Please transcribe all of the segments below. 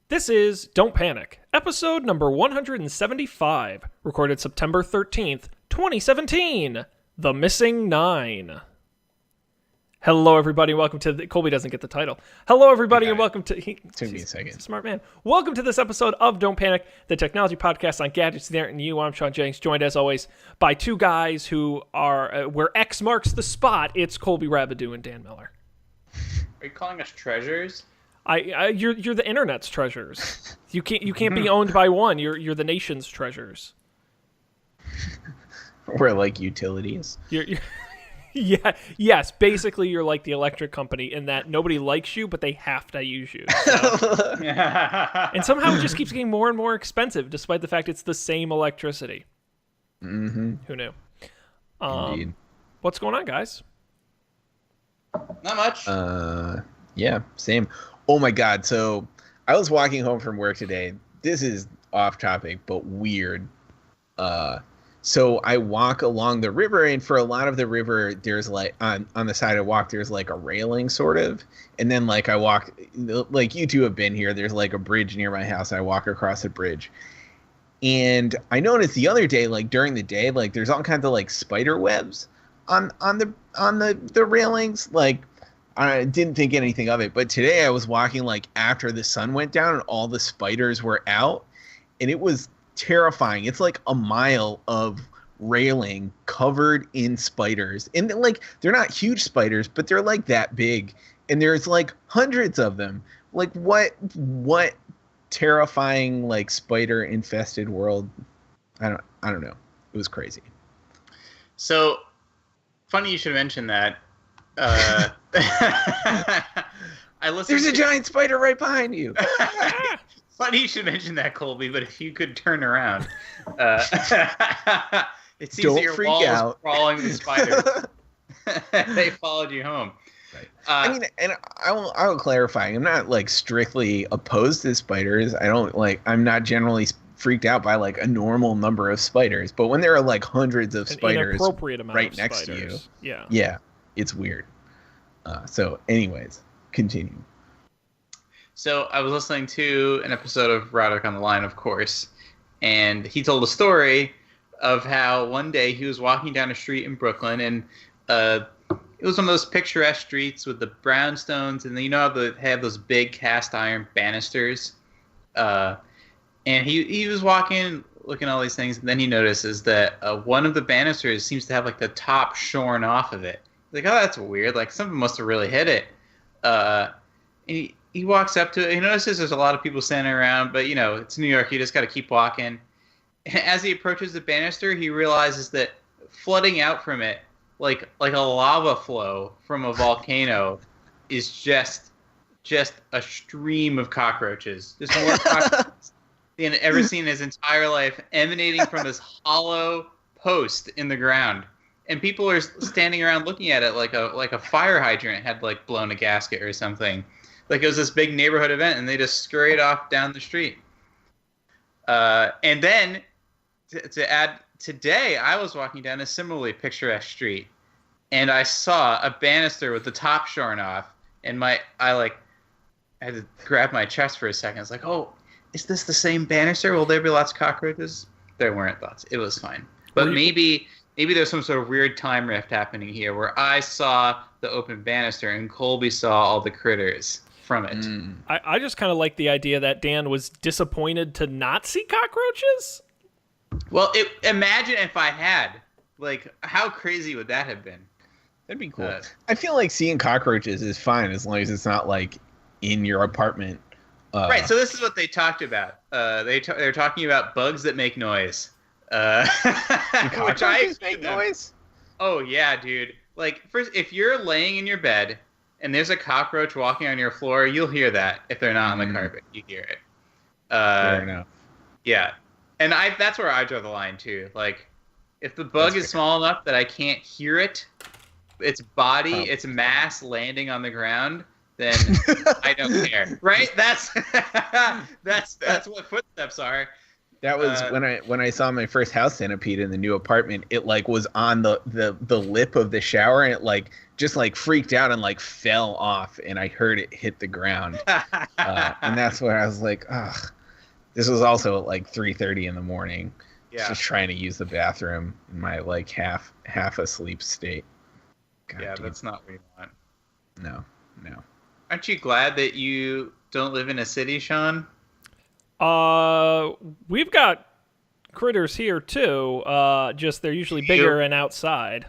This is Don't Panic, episode number 175, recorded September 13th, 2017, The Missing Nine. Hello, everybody, and welcome to... Colby doesn't get the title. Hello, everybody, and welcome to... Took me a second. Smart man. Welcome to this episode of Don't Panic, the technology podcast on gadgets, the internet, and you. I'm Sean Jennings, joined, as always, by two guys who are... where X marks the spot, it's Colby Rabidou and Dan Miller. Are you calling us treasures? You're the internet's treasures. You can't be owned by one. You're the nation's treasures. We're like utilities. Yeah. Yes. Basically, you're like the electric company in that nobody likes you, but they have to use you. So. And somehow it just keeps getting more and more expensive, despite the fact it's the same electricity. Mm-hmm. Who knew? Indeed. What's going on, guys? Not much. Yeah, same. Oh my God. So I was walking home from work today. This is off topic, but weird. So I walk along the river, and for a lot of the river, there's like on the side I walk, there's like a railing sort of. And then like I walk, like you two have been here, there's like a bridge near my house. I walk across the bridge. And I noticed the other day, like during the day, like there's all kinds of like spider webs on the railings. Like I didn't think anything of it, but today I was walking like after the sun went down and all the spiders were out, and it was terrifying. It's like a mile of railing covered in spiders, and like they're not huge spiders, but they're like that big, and there's like hundreds of them. Like what terrifying like spider infested world? I don't know. It was crazy. So funny you should mention that. There's a giant spider right behind you. Funny you should mention that, Colby, but if you could turn around. It seems that your wall is crawling with spiders. They followed you home. Right. I mean, and I will clarify, I'm not like strictly opposed to spiders. I'm not generally freaked out by like a normal number of spiders, but when there are like hundreds of spiders right next to you, yeah, it's weird. So anyways, continue. So I was listening to an episode of Roderick on the Line, of course, and he told a story of how one day he was walking down a street in Brooklyn, and it was one of those picturesque streets with the brownstones, and you know how they have those big cast iron banisters. And he was walking, looking at all these things, and then he notices that one of the banisters seems to have like the top shorn off of it. He's like, oh, that's weird. Like something must have really hit it. And he walks up to it. He notices there's a lot of people standing around, but you know it's New York. You just got to keep walking. And as he approaches the banister, he realizes that flooding out from it, like a lava flow from a volcano, is just a stream of cockroaches. Just more cockroaches than he's ever seen in his entire life, emanating from this hollow post in the ground. And people are standing around looking at it like a fire hydrant had like blown a gasket or something. Like it was this big neighborhood event, and they just scurried off down the street. And then to add, today I was walking down a similarly picturesque street, and I saw a banister with the top shorn off, and I had to grab my chest for a second. I was like, oh, is this the same banister? Will there be lots of cockroaches? There weren't lots. It was fine. But maybe there's some sort of weird time rift happening here where I saw the open banister and Colby saw all the critters from it. I just kind of like the idea that Dan was disappointed to not see cockroaches. Well, imagine if I had. Like, how crazy would that have been? That'd be cool. I feel like seeing cockroaches is fine as long as it's not like in your apartment. Right, so this is what they talked about. They're talking about bugs that make noise. Which make noise? Oh yeah, dude. Like first, if you're laying in your bed and there's a cockroach walking on your floor, you'll hear that. If they're not on the carpet, you hear it. Fair enough. Yeah, and that's where I draw the line too. Like, if the bug is small enough that I can't hear it, its body, its mass landing on the ground, then I don't care. Right? That's what footsteps are. That was when I saw my first house centipede in the new apartment. It like was on the lip of the shower, and it like just like freaked out and like fell off, and I heard it hit the ground. And that's where I was like, ugh. This was also at like 3:30 in the morning. Yeah. Just trying to use the bathroom in my like half asleep state. God, yeah, dude. that's not what you want. No. Aren't you glad that you don't live in a city, Sean? We've got critters here too. Just they're usually bigger and outside.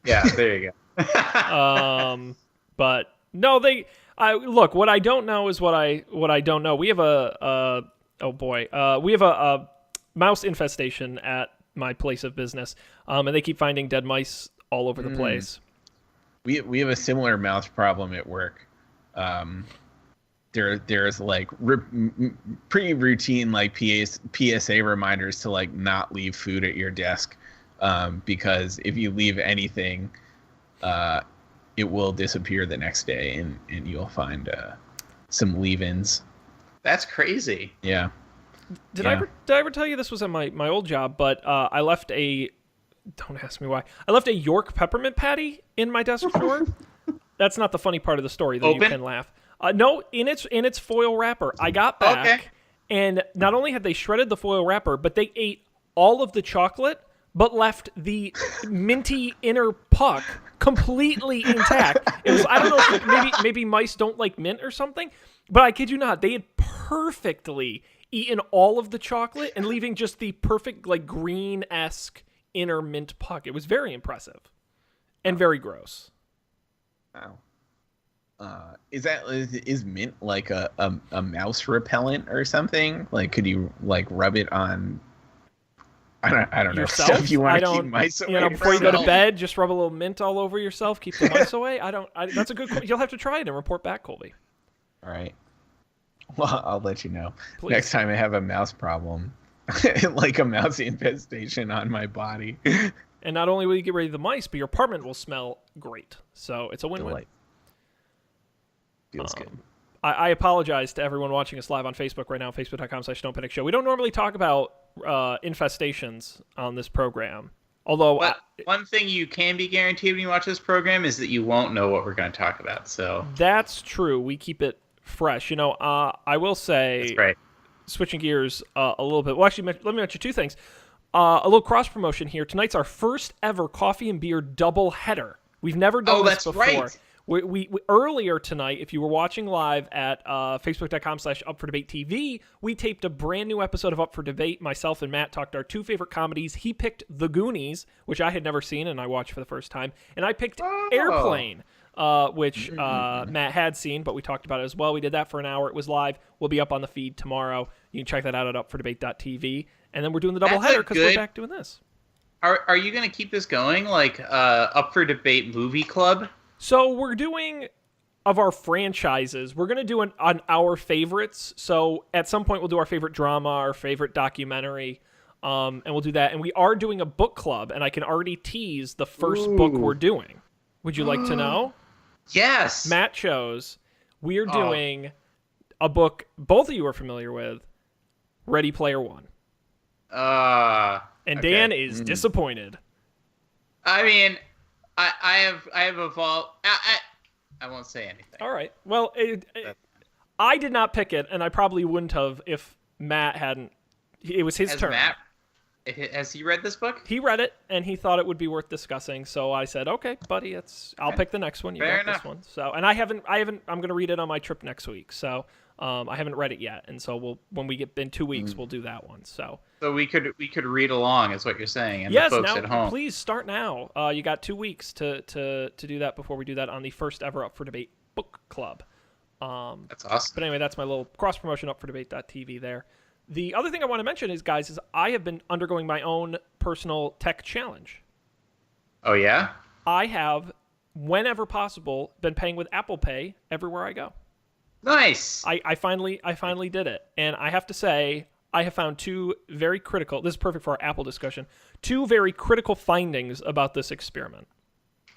Yeah, there you go. But no, look. What I don't know is what I don't know. We have a mouse infestation at my place of business, and they keep finding dead mice all over the place. We have a similar mouse problem at work. There's like pretty routine like PSA reminders to like not leave food at your desk, because if you leave anything, it will disappear the next day, and you'll find some leave-ins. That's crazy. Yeah. Did I ever tell you this was at my old job? But I left don't ask me why. I left a York peppermint patty in my desk drawer. That's not the funny part of the story, though. Open? You can laugh. No, in its foil wrapper. I got back, and not only had they shredded the foil wrapper, but they ate all of the chocolate, but left the minty inner puck completely intact. It was, I don't know if maybe mice don't like mint or something, but I kid you not, they had perfectly eaten all of the chocolate and leaving just the perfect like green-esque inner mint puck. It was very impressive and very gross. Wow. Is mint like a mouse repellent or something? Like, could you like rub it on? I don't know. Yourself? Stuff you want to keep mice away before you go to from? bed, just rub a little mint all over yourself, keep the mice away. That's a good. You'll have to try it and report back, Colby. All right. Well, I'll let you know. Please. Next time I have a mouse problem, like a mouse infestation on my body. And not only will you get rid of the mice, but your apartment will smell great. So it's a win-win. Delight. Feels good. I apologize to everyone watching us live on Facebook right now, facebook.com/dontpanicshow. We don't normally talk about infestations on this program. Although, but one thing you can be guaranteed when you watch this program is that you won't know what we're going to talk about. So that's true. We keep it fresh. I will say, that's right. Switching gears a little bit. Well, actually, let me mention two things. A little cross promotion here. Tonight's our first ever coffee and beer double header. We've never done this before. Right. We earlier tonight, if you were watching live at facebook.com/UpForDebateTV, we taped a brand new episode of Up for Debate. Myself and Matt talked our two favorite comedies. He picked The Goonies, which I had never seen and I watched for the first time, and I picked Airplane, which Matt had seen, but we talked about it as well. We did that for an hour. It was live. We'll be up on the feed tomorrow. You can check that out at UpForDebate.tv. And then we're doing the double header because we're back doing this. Are you going to keep this going, like Up for Debate Movie Club? So we're doing, of our franchises, we're going to do on our favorites. So at some point we'll do our favorite drama, our favorite documentary, and we'll do that. And we are doing a book club, and I can already tease the first book we're doing. Would you like to know? Yes. Matt chose. We're doing a book both of you are familiar with, Ready Player One. And Dan is disappointed. I mean, I have evolved. I won't say anything. All right. Well, I did not pick it, and I probably wouldn't have if Matt hadn't. It was his turn. Has he read this book? He read it, and he thought it would be worth discussing. So I said, "Okay, buddy, I'll pick the next one. You got this one." So, and I haven't. I'm going to read it on my trip next week. So, I haven't read it yet, and so when we get in 2 weeks, we'll do that one. So we could read along, is what you're saying, and yes, the folks now, at home. Please start now. You got 2 weeks to do that before we do that on the first ever Up for Debate book club. That's awesome. But anyway, that's my little cross promotion up for debate.tv there. The other thing I want to mention is, guys, I have been undergoing my own personal tech challenge. Oh yeah? I have, whenever possible, been paying with Apple Pay everywhere I go. Nice. I finally did it, and I have to say, I have found two very critical. This is perfect for our Apple discussion. Two very critical findings about this experiment.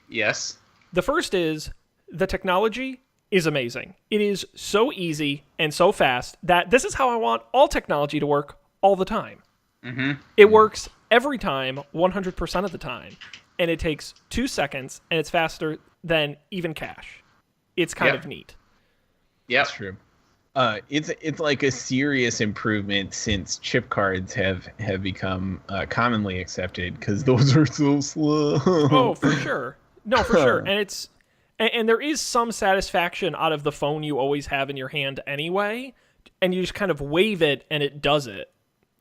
Yes. The first is the technology is amazing. It is so easy and so fast that this is how I want all technology to work all the time. Mm-hmm. It works every time, 100% of the time. And it takes 2 seconds, and it's faster than even cash. It's kind of neat. Yeah, That's true. It's like a serious improvement since chip cards have become commonly accepted, because those are so slow. Oh, for sure. No, for sure. And there is some satisfaction out of the phone you always have in your hand anyway, and you just kind of wave it and it does it.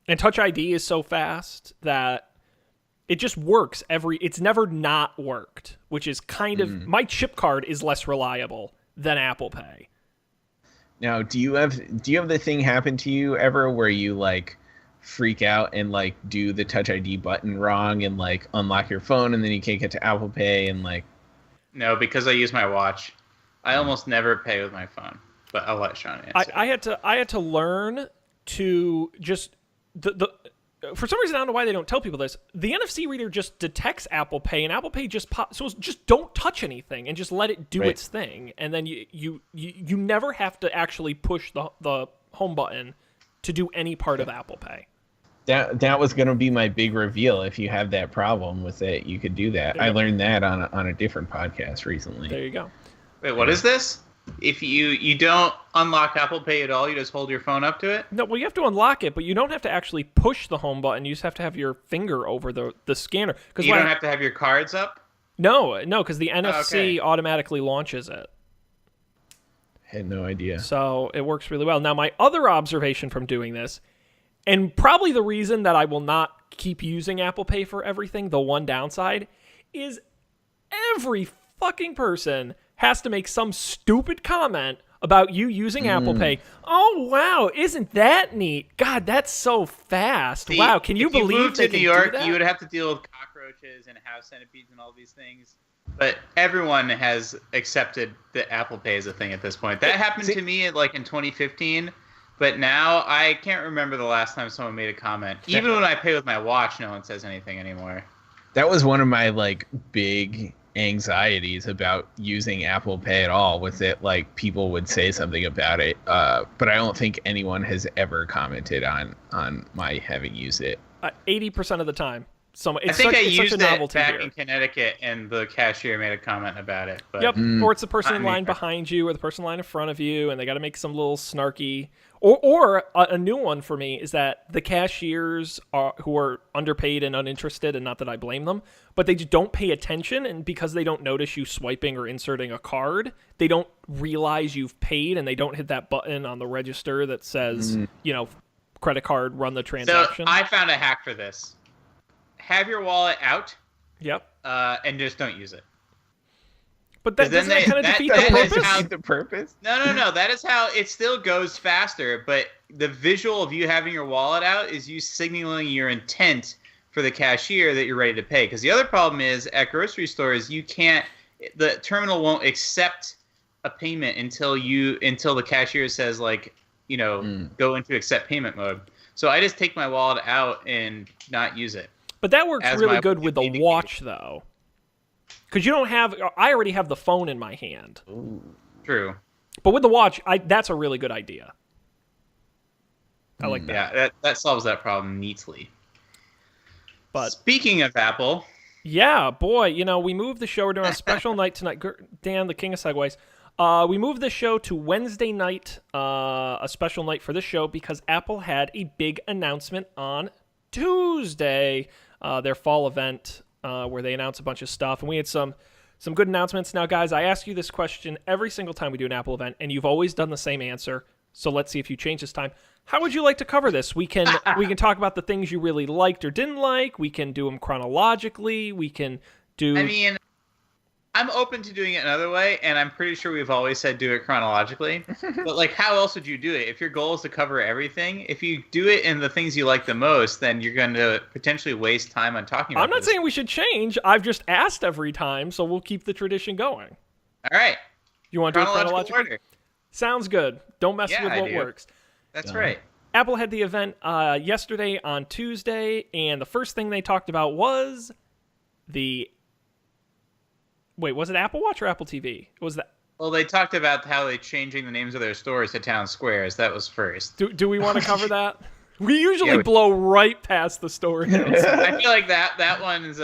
And Touch ID is so fast that it just works it's never not worked, which is kind of, my chip card is less reliable than Apple Pay. Now, do you have the thing happen to you ever where you like freak out and like do the Touch ID button wrong and like unlock your phone and then you can't get to Apple Pay and like? No, because I use my watch. I almost never pay with my phone, but I'll let Sean answer. I had to learn to just for some reason, I don't know why they don't tell people this. The NFC reader just detects Apple Pay, and Apple Pay just pops. So just don't touch anything and just let it do its thing. And then you never have to actually push the home button to do any part of Apple Pay. That was going to be my big reveal. If you have that problem with it, you could do that. I learned that on a different podcast recently. There you go. Wait, what is this? If you don't unlock Apple Pay at all, you just hold your phone up to it? No, well, you have to unlock it, but you don't have to actually push the home button. You just have to have your finger over the scanner. You don't have to have your cards up? No, because the NFC automatically launches it. Had no idea. So it works really well. Now, my other observation from doing this, and probably the reason that I will not keep using Apple Pay for everything, the one downside, is every fucking person has to make some stupid comment about you using Apple Pay. Oh, wow, isn't that neat? God, that's so fast. See, wow, can you believe if you moved they to can New York, do that? you would have to deal with cockroaches and house centipedes and all these things. But everyone has accepted that Apple Pay is a thing at this point. That happened to me in 2015, but now I can't remember the last time someone made a comment. Even when I pay with my watch, no one says anything anymore. That was one of my big anxieties about using Apple Pay at all, was it people would say something about it, but I don't think anyone has ever commented on my having used it. 80% of the time. I think I used it back in Connecticut, and the cashier made a comment about it. But yep, or it's the person in line behind you or the person in line in front of you, and they got to make some little snarky. Or a new one for me is that the cashiers who are underpaid and uninterested, and not that I blame them, but they just don't pay attention, and because they don't notice you swiping or inserting a card, they don't realize you've paid, and they don't hit that button on the register that says, credit card, run the transaction. So I found a hack for this. Have your wallet out. Yep. And just don't use it. But that doesn't kind of defeat the purpose? No. That is how it still goes faster. But the visual of you having your wallet out is you signaling your intent for the cashier that you're ready to pay. Because the other problem is at grocery stores, the terminal won't accept a payment until the cashier says go into accept payment mode. So I just take my wallet out and not use it. But that works really good with the watch, though. Because I already have the phone in my hand. Ooh. True. But with the watch, that's a really good idea. I like that. Yeah, that solves that problem neatly. But speaking of Apple. Yeah, boy, we moved the show. We're doing a special night tonight. Dan, the king of segues. We moved the show to Wednesday night, a special night for this show, because Apple had a big announcement on Tuesday. Their fall event where they announce a bunch of stuff, and we had some good announcements. Now, guys, I ask you this question every single time we do an Apple event, and you've always done the same answer. So let's see if you change this time. How would you like to cover this? We can talk about the things you really liked or didn't like. We can do them chronologically. We can do. I mean, I'm open to doing it another way, and I'm pretty sure we've always said do it chronologically. But how else would you do it? If your goal is to cover everything, if you do it in the things you like the most, then you're going to potentially waste time on talking about I'm not saying we should change. I've just asked every time, so we'll keep the tradition going. All right. You want to do it chronologically? Order. Sounds good. Don't mess with what works. That's right. Apple had the event yesterday on Tuesday, and the first thing they talked about was Wait, was it Apple Watch or Apple TV? Was that? Well, they talked about how they're changing the names of their stores to town squares. That was first. Do we want to cover that? We usually blow right past the story notes. I feel like that one's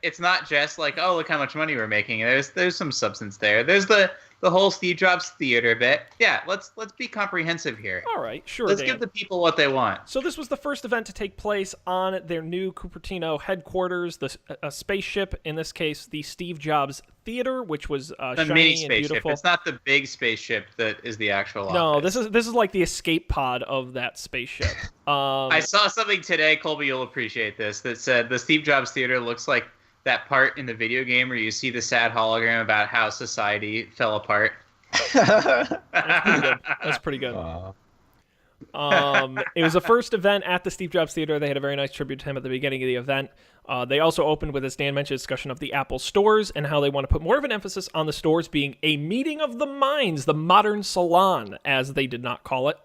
it's not just like, oh, look how much money we're making. There's some substance there. There's the whole Steve Jobs theater bit. Yeah, let's be comprehensive here. All right, sure. Let's give the people what they want. So this was the first event to take place on their new Cupertino headquarters, a spaceship, in this case, the Steve Jobs Theater, which was the shiny mini and spaceship. beautiful. It's not the big spaceship that is the actual No, office. this is like the escape pod of that spaceship. I saw something today, Colby, you'll appreciate this, that said the Steve Jobs Theater looks like that part in the video game where you see the sad hologram about how society fell apart. That's pretty good. It was the first event at the Steve Jobs Theater. They had a very nice tribute to him at the beginning of the event. They also opened with, as Dan mentioned, a discussion of the Apple stores and how they want to put more of an emphasis on the stores being a meeting of the minds, the modern salon, as they did not call it.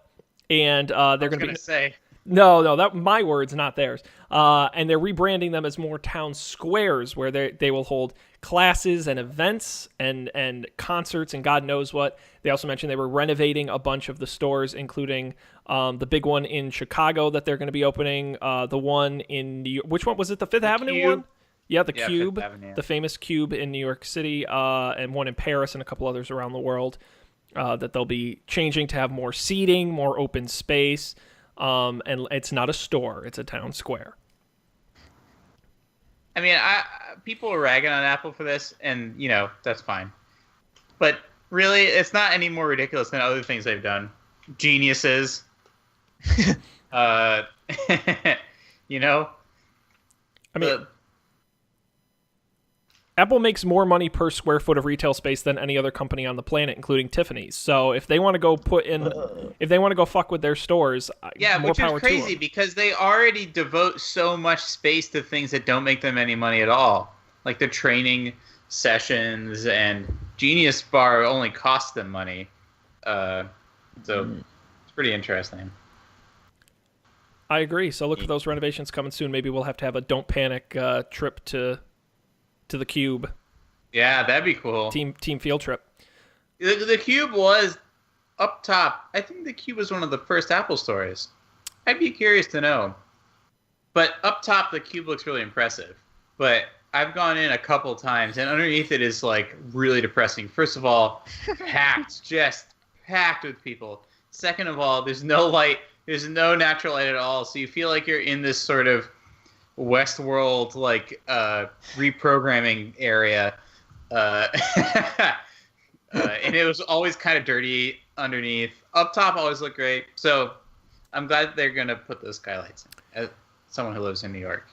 And they're going to be... say... No, that my words, not theirs. And they're rebranding them as more town squares, where they will hold classes and events and concerts and God knows what. They also mentioned they were renovating a bunch of the stores, including the big one in Chicago that they're going to be opening. The one in New York, which one was it? The Fifth Avenue Cube. one? Yeah, the Cube, Fifth Avenue. the famous Cube in New York City, and one in Paris and a couple others around the world. That they'll be changing to have more seating, more open space. And it's not a store; it's a town square. I mean, people are ragging on Apple for this, and that's fine. But really, it's not any more ridiculous than other things they've done. Geniuses. I mean, Apple makes more money per square foot of retail space than any other company on the planet, including Tiffany's. So if they want to go fuck with their stores, yeah, more which power is crazy to because they already devote so much space to things that don't make them any money at all, like the training sessions, and Genius Bar only costs them money. So it's pretty interesting. I agree. So look for those renovations coming soon. Maybe we'll have to have a Don't Panic trip to the Cube. Yeah, that'd be cool. Team field trip. The Cube was up top. I think the Cube was one of the first Apple stores. I'd be curious to know. But up top, the Cube looks really impressive. But I've gone in a couple times, and underneath it is like really depressing. First of all, just packed with people. Second of all, there's no light. There's no natural light at all. So you feel like you're in this sort of Westworld reprogramming area, and it was always kind of dirty underneath. Up top always looked great, so I'm glad they're gonna put those skylights in, as someone who lives in New York.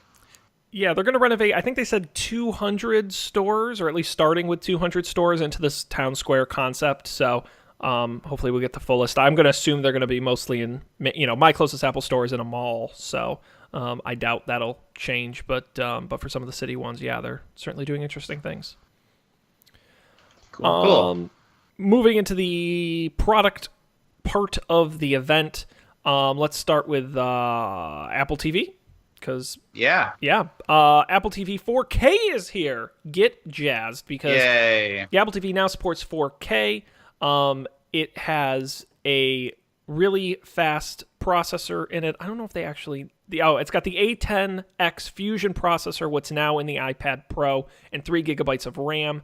Yeah, they're going to renovate, I think they said 200 stores, or at least starting with 200 stores into this town square concept. So hopefully we'll get the full list. I'm going to assume they're going to be mostly in, my closest Apple store is in a mall. So I doubt that'll change. But for some of the city ones, yeah, they're certainly doing interesting things. Cool. Moving into the product part of the event, let's start with Apple TV. Because Apple TV 4K is here. Get jazzed because Yay. the Apple TV now supports 4K. It has a really fast processor in it. I don't know if they actually... it's got the A10X Fusion processor, what's now in the iPad Pro, and 3 gigabytes of RAM.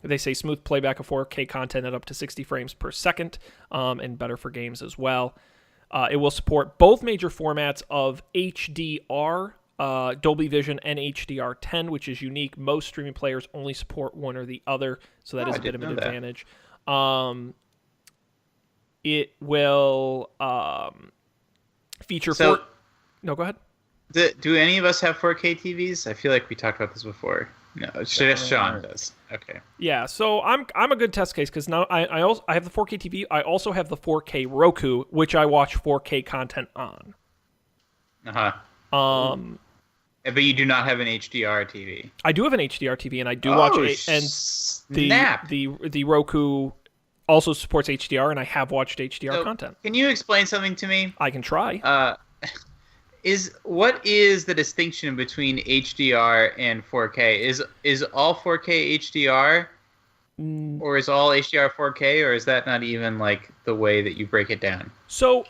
They say smooth playback of 4K content at up to 60 frames per second, and better for games as well. It will support both major formats of HDR, Dolby Vision, and HDR10, which is unique. Most streaming players only support one or the other, so that is a bit of an advantage. It will feature... No, go ahead. Do any of us have 4K TVs? I feel like we talked about this before. No, it's just Sean does. Okay. Yeah, so I'm a good test case because now I have the 4K TV. I also have the 4K Roku, which I watch 4K content on. But you do not have an HDR TV. I do have an HDR TV, and I do watch it. And the Roku also supports HDR, and I have watched HDR content. Can you explain something to me? I can try. What is the distinction between HDR and 4K? Is all 4K HDR, or is all HDR 4K, or is that not even like the way that you break it down? So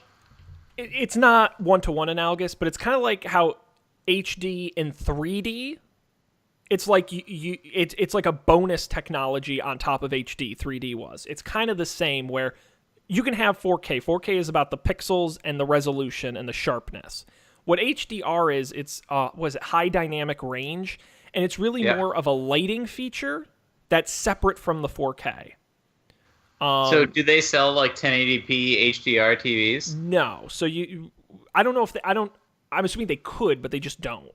it's not one-to-one analogous, but it's kind of like how HD and 3D. It's like it's like a bonus technology on top of HD. 3D was. It's kind of the same where you can have 4K. 4K is about the pixels and the resolution and the sharpness. What HDR is, it's was it high dynamic range, and it's really more of a lighting feature that's separate from the 4K. So do they sell like 1080p HDR TVs? No. So I don't know if I'm assuming they could, but they just don't.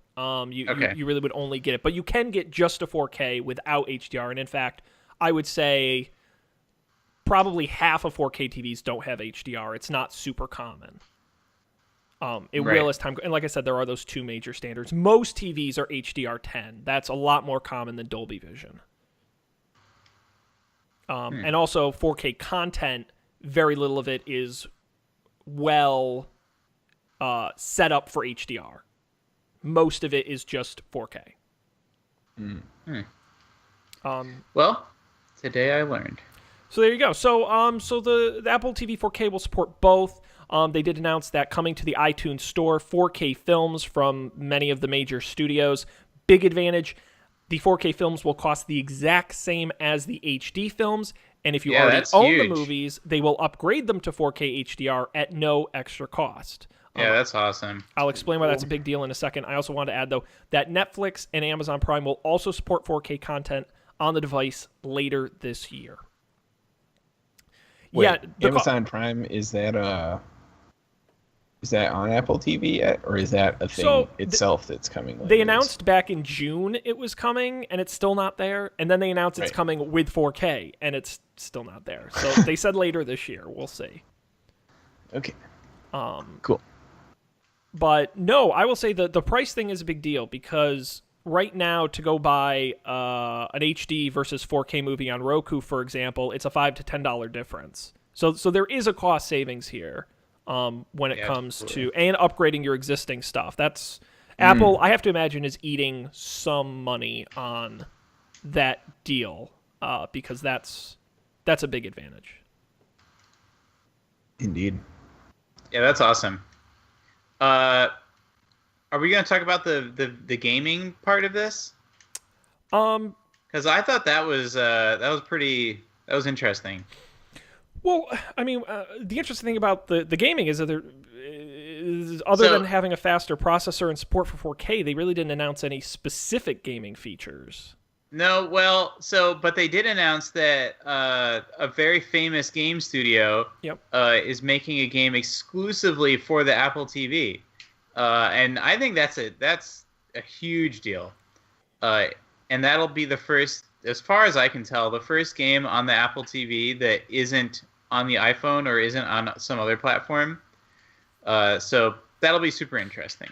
You really would only get it, but you can get just a 4K without HDR. And in fact, I would say probably half of 4K TVs don't have HDR. It's not super common. It will as time goes. And like I said, there are those two major standards. Most TVs are HDR10. That's a lot more common than Dolby Vision. And also 4K content, very little of it is well set up for HDR. Most of it is just 4K. Well, today I learned. So there you go. So so the Apple TV 4K will support both. They did announce that coming to the iTunes Store, 4K films from many of the major studios. Big advantage. The 4K films will cost the exact same as the HD films, and if you already own the movies, they will upgrade them to 4K HDR at no extra cost. Yeah, that's awesome. I'll explain why that's a big deal in a second. I also wanted to add, though, that Netflix and Amazon Prime will also support 4K content on the device later this year. Wait, Amazon Prime, is that on Apple TV yet, or is that a thing itself that's coming later? They announced back in June it was coming, and it's still not there. And then they announced it's coming with 4K, and it's still not there. So they said later this year. We'll see. Okay. Cool. But no, I will say the price thing is a big deal because right now to go buy an HD versus 4K movie on Roku, for example, it's a $5 to $10 difference. So there is a cost savings here. When it comes to and upgrading your existing stuff. That's Apple, I have to imagine, is eating some money on that deal because that's a big advantage. Indeed. Yeah, that's awesome. Are we going to talk about the gaming part of this? Because I thought that was interesting. Well, I mean, the interesting thing about the gaming is that other than having a faster processor and support for 4K, they really didn't announce any specific gaming features. No, well, but they did announce that a very famous game studio is making a game exclusively for the Apple TV, and I think that's a huge deal, and that'll be the first, as far as I can tell, the first game on the Apple TV that isn't on the iPhone or isn't on some other platform. So that'll be super interesting.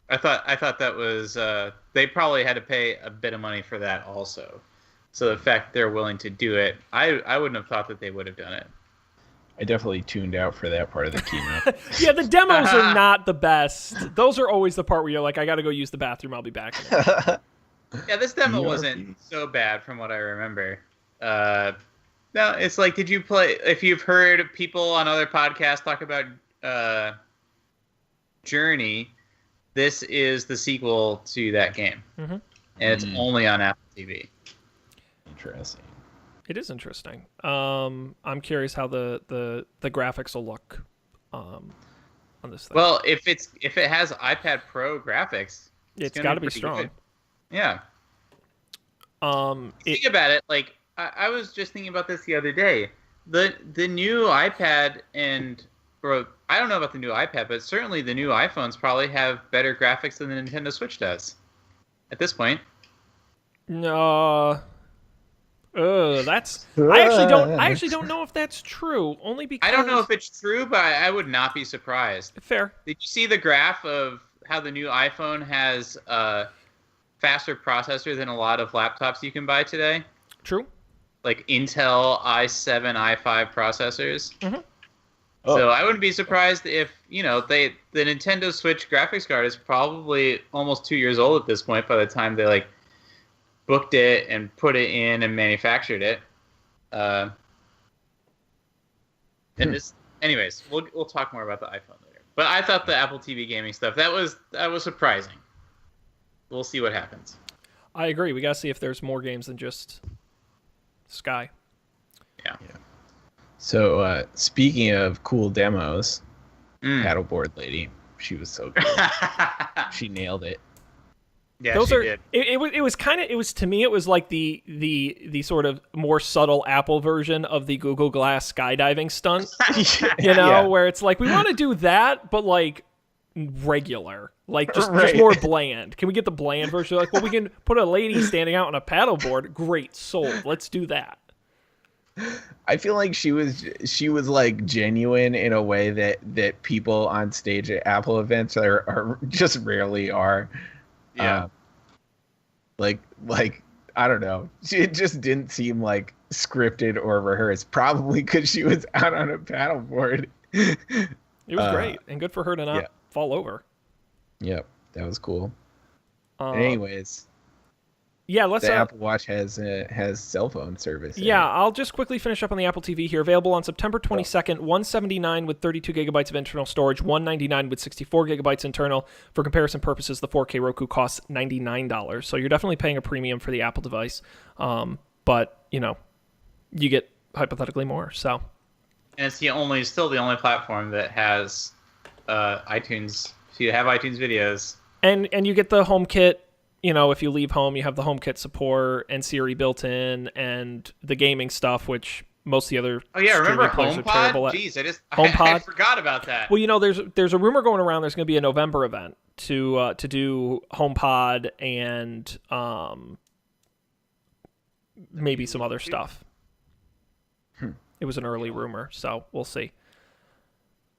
I thought that was they probably had to pay a bit of money for that also. So the fact they're willing to do it, I wouldn't have thought that they would have done it. I definitely tuned out for that part of the keynote. Yeah, the demos are not the best. Those are always the part where you're like, I got to go use the bathroom. I'll be back. Yeah, this demo wasn't so bad from what I remember. No, it's like, did you play? If you've heard people on other podcasts talk about Journey, this is the sequel to that game, and it's only on Apple TV. Interesting. It is interesting. I'm curious how the graphics will look on this thing. Well, if it has iPad Pro graphics, it's got to be strong. Good. Yeah. Think about it. Like I was just thinking about this the other day. The new iPad or I don't know about the new iPad, but certainly the new iPhones probably have better graphics than the Nintendo Switch does at this point. No. That's I actually don't know if that's true. Only because I don't know if it's true, but I would not be surprised. Fair. Did you see the graph of how the new iPhone has faster processor than a lot of laptops you can buy today? True. Like Intel i7, i5 processors. Mm-hmm. So I wouldn't be surprised if, the Nintendo Switch graphics card is probably almost 2 years old at this point by the time they booked it and put it in and manufactured it. Anyways, we'll talk more about the iPhone later. But I thought the Apple TV gaming stuff that was surprising. We'll see what happens. I agree. We gotta see if there's more games than just Sky. Yeah. So speaking of cool demos, Paddleboard Lady, she was so good. She nailed it. Yeah, Those she are. did. It was kind of. It was to me. It was like the sort of more subtle Apple version of the Google Glass skydiving stunt. Where it's like we want to do that, but like regular, like just more bland. Can we get the bland version? Like, well, we can put a lady standing out on a paddleboard. Great, sold. Let's do that. I feel like she was like genuine in a way that people on stage at Apple events are just rarely are. Yeah. Like I don't know. It just didn't seem like scripted or rehearsed. Probably because she was out on a paddleboard. It was great and good for her to not fall over. Yep, that was cool. Anyways. Yeah, let's. The Apple Watch has cell phone service. Yeah, I'll just quickly finish up on the Apple TV here. Available on September 22nd, $179 with 32 gigabytes of internal storage, $199 with 64 gigabytes internal. For comparison purposes, the 4K Roku costs $99. So you're definitely paying a premium for the Apple device. But you get hypothetically more. So. And it's still the only platform that has iTunes. So you have iTunes videos. And you get the HomeKit. If you leave home, you have the HomeKit support and Siri built in, and the gaming stuff, which most of the other remember players are terrible HomePod? at. Jeez, HomePod? I forgot about that. Well, there's a rumor going around. There's going to be a November event to do HomePod and maybe some other stuff. It was an early rumor, so we'll see.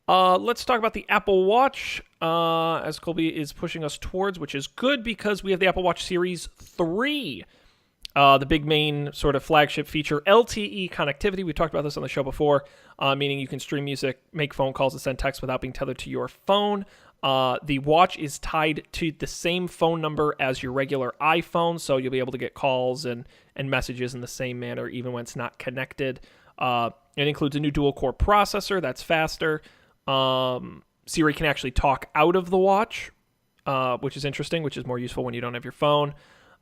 Let's talk about the Apple Watch, as Colby is pushing us towards, which is good because we have the Apple Watch Series 3, the big main sort of flagship feature, LTE connectivity. We talked about this on the show before, meaning you can stream music, make phone calls, and send text without being tethered to your phone. The watch is tied to the same phone number as your regular iPhone, so you'll be able to get calls and messages in the same manner, even when it's not connected. It includes a new dual-core processor that's faster. Siri can actually talk out of the watch, which is interesting, which is more useful when you don't have your phone.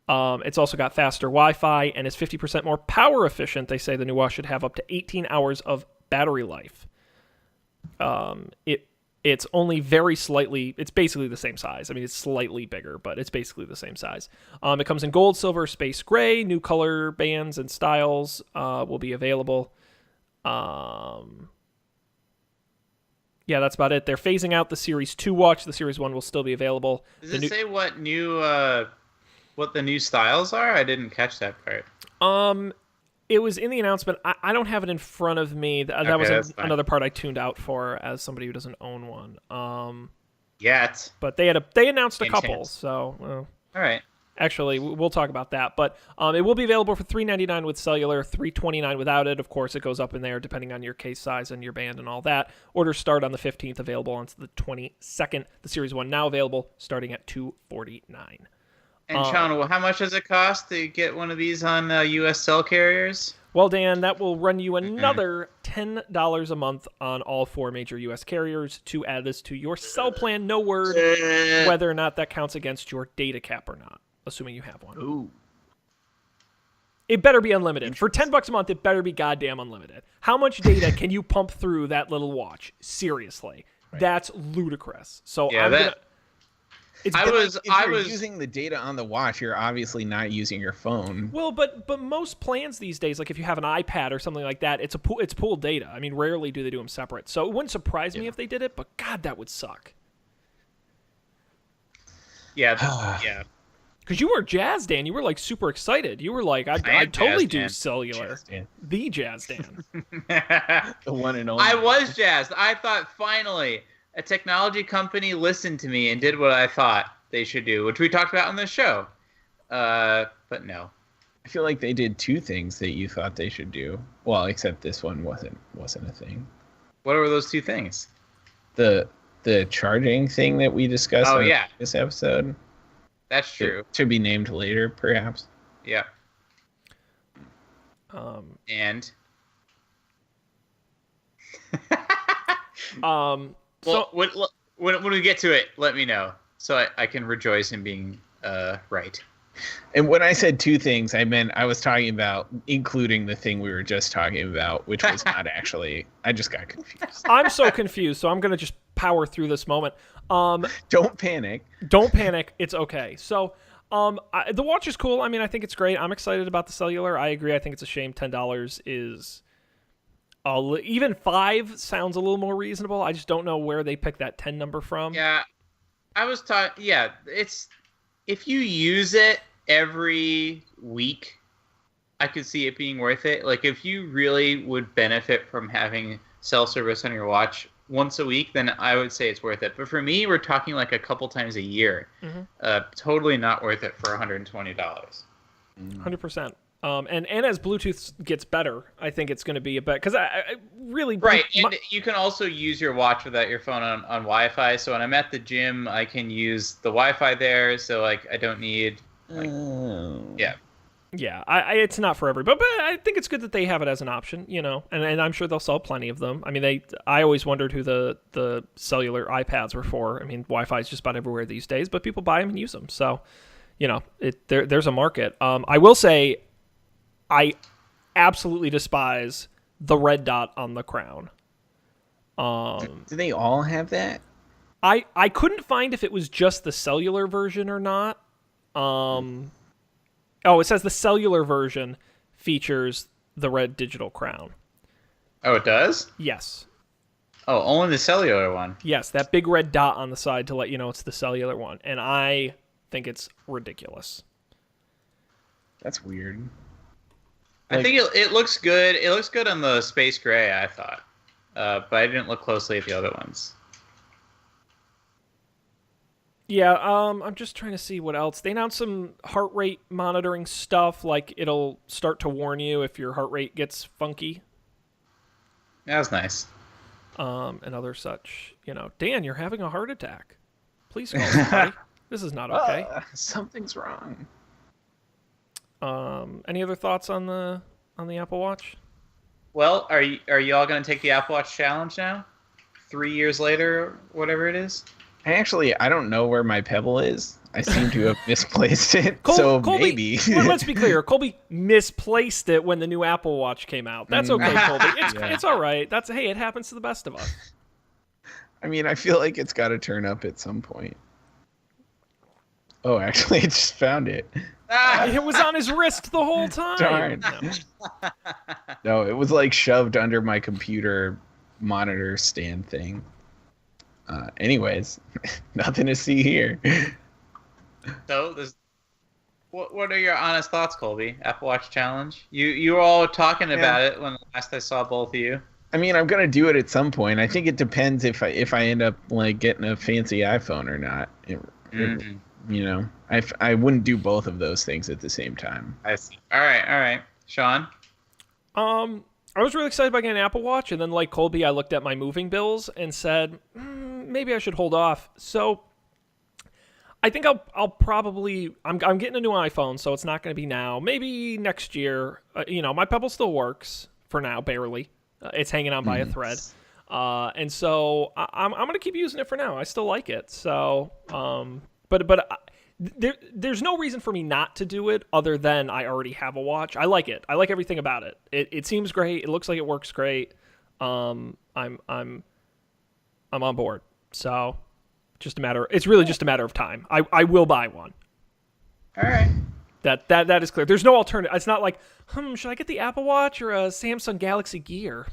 It's also got faster Wi-Fi and is 50% more power efficient. They say the new watch should have up to 18 hours of battery life. It's only very slightly, it's basically the same size. I mean, it's slightly bigger, but it's basically the same size. It comes in gold, silver, space gray. New color bands and styles will be available. Yeah, that's about it. They're phasing out the Series 2 watch. The Series 1 will still be available. Does it say what the new styles are? I didn't catch that part. It was in the announcement. I don't have it in front of me. That was another part I tuned out for as somebody who doesn't own one. Yet. But they announced a couple, so all right. Actually, we'll talk about that, but it will be available for $399 with cellular, $329 without it. Of course, it goes up in there depending on your case size and your band and all that. Orders start on the 15th, available on the 22nd. The Series 1 now available, starting at $249. And Sean, how much does it cost to get one of these on U.S. cell carriers? Well, Dan, that will run you another $10 a month on all 4 major U.S. carriers. To add this to your cell plan, no word whether or not that counts against your data cap or not. Assuming you have one. Ooh. It better be unlimited. For $10 a month, it better be goddamn unlimited. How much data can you pump through that little watch? Seriously. Right. That's ludicrous. So yeah, if you're using the data on the watch, you're obviously not using your phone. Well, but most plans these days, like if you have an iPad or something like that, it's pooled data. I mean, rarely do they do them separate. So it wouldn't surprise me if they did it, but God, that would suck. Yeah, yeah. Because you were jazzed, Dan. You were like super excited. You were like, I'd totally do cellular. The Jazz Dan. The one and only. I was jazzed. I thought finally a technology company listened to me and did what I thought they should do, which we talked about on this show. But no. I feel like they did 2 things that you thought they should do. Well, except this one wasn't a thing. What were those 2 things? The charging thing that we discussed on this episode. That's true. To be named later, perhaps. Yeah. And. when we get to it, let me know so I can rejoice in being right. And when I said two things, I meant I was talking about including the thing we were just talking about, which was not actually. I just got confused. I'm so confused, so I'm going to just power through this moment. Don't panic. Don't panic. It's okay. So the watch is cool. I mean, I think it's great. I'm excited about the cellular. I agree. I think it's a shame $10 is... even 5 sounds a little more reasonable. I just don't know where they picked that 10 number from. Yeah, I was talking. Yeah, it's... If you use it every week, I could see it being worth it. Like, if you really would benefit from having cell service on your watch once a week, then I would say it's worth it. But for me, we're talking like a couple times a year. Totally not worth it for $120. 100%. And as Bluetooth gets better, I think it's going to be a bet. Because I really... Right, and you can also use your watch without your phone on Wi-Fi. So when I'm at the gym, I can use the Wi-Fi there. So, like, I don't need... Yeah. Yeah, it's not for everybody, but I think it's good that they have it as an option, you know, and I'm sure they'll sell plenty of them. I mean, I always wondered who the cellular iPads were for. I mean, Wi-Fi is just about everywhere these days, but people buy them and use them. So, you know, there's a market. I will say, I absolutely despise the red dot on the crown. Do they all have that? I couldn't find if it was just the cellular version or not. Oh, it says the cellular version features the red digital crown. Oh, it does? Yes. Oh, only the cellular one. Yes, that big red dot on the side to let you know it's the cellular one. And I think it's ridiculous. That's weird. I think it looks good. It looks good on the space gray, I thought. But I didn't look closely at the other ones. Yeah, I'm just trying to see what else. They announced some heart rate monitoring stuff, like it'll start to warn you if your heart rate gets funky. That was nice. And other such. You know, Dan, you're having a heart attack. Please call somebody. This is not okay. Something's wrong. Any other thoughts on the Apple Watch? Well, are you all going to take the Apple Watch challenge now? 3 years later, or whatever it is? I don't know where my Pebble is. I seem to have misplaced it. Colby, maybe. Well, let's be clear. Colby misplaced it when the new Apple Watch came out. That's okay, Colby. It's all right. Hey, it happens to the best of us. I mean, I feel like it's got to turn up at some point. Oh, actually, I just found it. It was on his wrist the whole time. Darn. No, it was like shoved under my computer monitor stand thing. Anyways, nothing to see here. So, what are your honest thoughts, Colby? Apple Watch challenge? You were all talking about it when last I saw both of you. I mean, I'm gonna do it at some point. I think it depends if I end up like getting a fancy iPhone or not. You know, I wouldn't do both of those things at the same time. I see. All right, Sean. I was really excited about getting an Apple Watch, and then like Colby, I looked at my moving bills and said, maybe I should hold off. So I think I'll probably I'm getting a new iPhone, so it's not going to be now. Maybe next year. You know, my Pebble still works for now, barely. It's hanging on by a thread, and so I'm going to keep using it for now. I still like it. So, but there's no reason for me not to do it other than I already have a watch. I like it. I like everything about it. It seems great. It looks like it works great. I'm on board. So it's really just a matter of time. I will buy one. All right. That is clear. There's no alternative. It's not like, should I get the Apple Watch or a Samsung Galaxy Gear?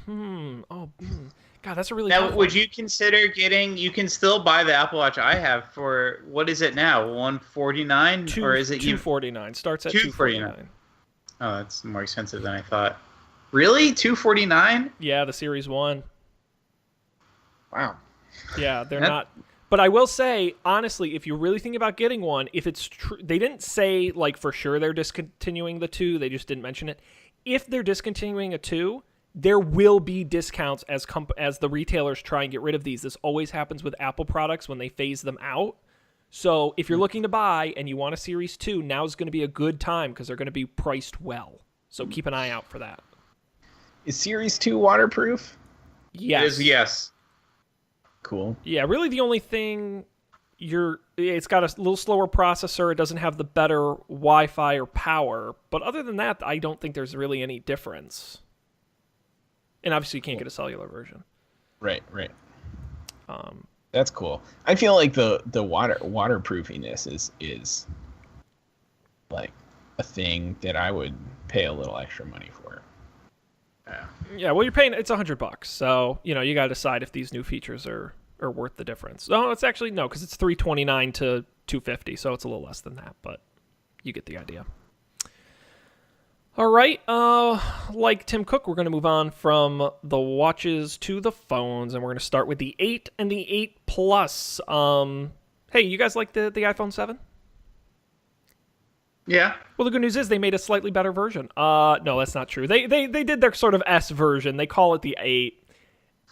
God, that's a really tough now. Would you consider getting? You can still buy the Apple Watch I have for what is it now? $149 or is it $249? Starts at $249. Oh, that's more expensive than I thought. Really, $249? Yeah, the Series 1. Wow. Yeah, they're not. But I will say, honestly, if you really think about getting one, if it's true, they didn't say like for sure they're discontinuing the 2. They just didn't mention it. If they're discontinuing a 2. There will be discounts as the retailers try and get rid of these. This always happens with Apple products when they phase them out. So if you're looking to buy and you want a Series 2, now's going to be a good time because they're going to be priced well. So keep an eye out for that. Is Series 2 waterproof? Yes. Yes. Cool. Yeah, really the only thing it's got a little slower processor. It doesn't have the better Wi-Fi or power. But other than that, I don't think there's really any difference. And obviously you can't get a cellular version. Right. That's cool. I feel like the waterproofiness is like a thing that I would pay a little extra money for. Yeah, well, you're paying, it's $100, so you got to decide if these new features are worth the difference. No, it's actually no, because it's $329 to $250, so it's a little less than that, but you get the idea. All right, like Tim Cook, we're going to move on from the watches to the phones, and we're going to start with the 8 and the 8 Plus. Hey, you guys like the iPhone 7? Yeah. Well, the good news is they made a slightly better version. No, that's not true. They did their sort of S version. They call it the 8.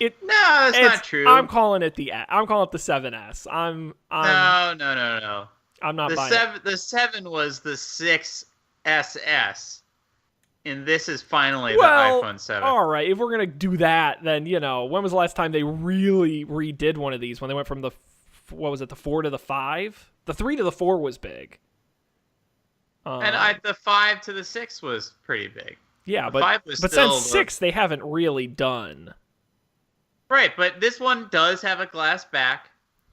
No, that's not true. I'm calling it the 7S. No. I'm not buying it. The 7 was the 6SS, and this is finally the iPhone 7. All right. If we're gonna do that, then when was the last time they really redid one of these? When they went from the 4 to the 5? The 3 to the 4 was big. And the 5 to the 6 was pretty big. Yeah, the 5 was but still since 6 they haven't really done. Right, but this one does have a glass back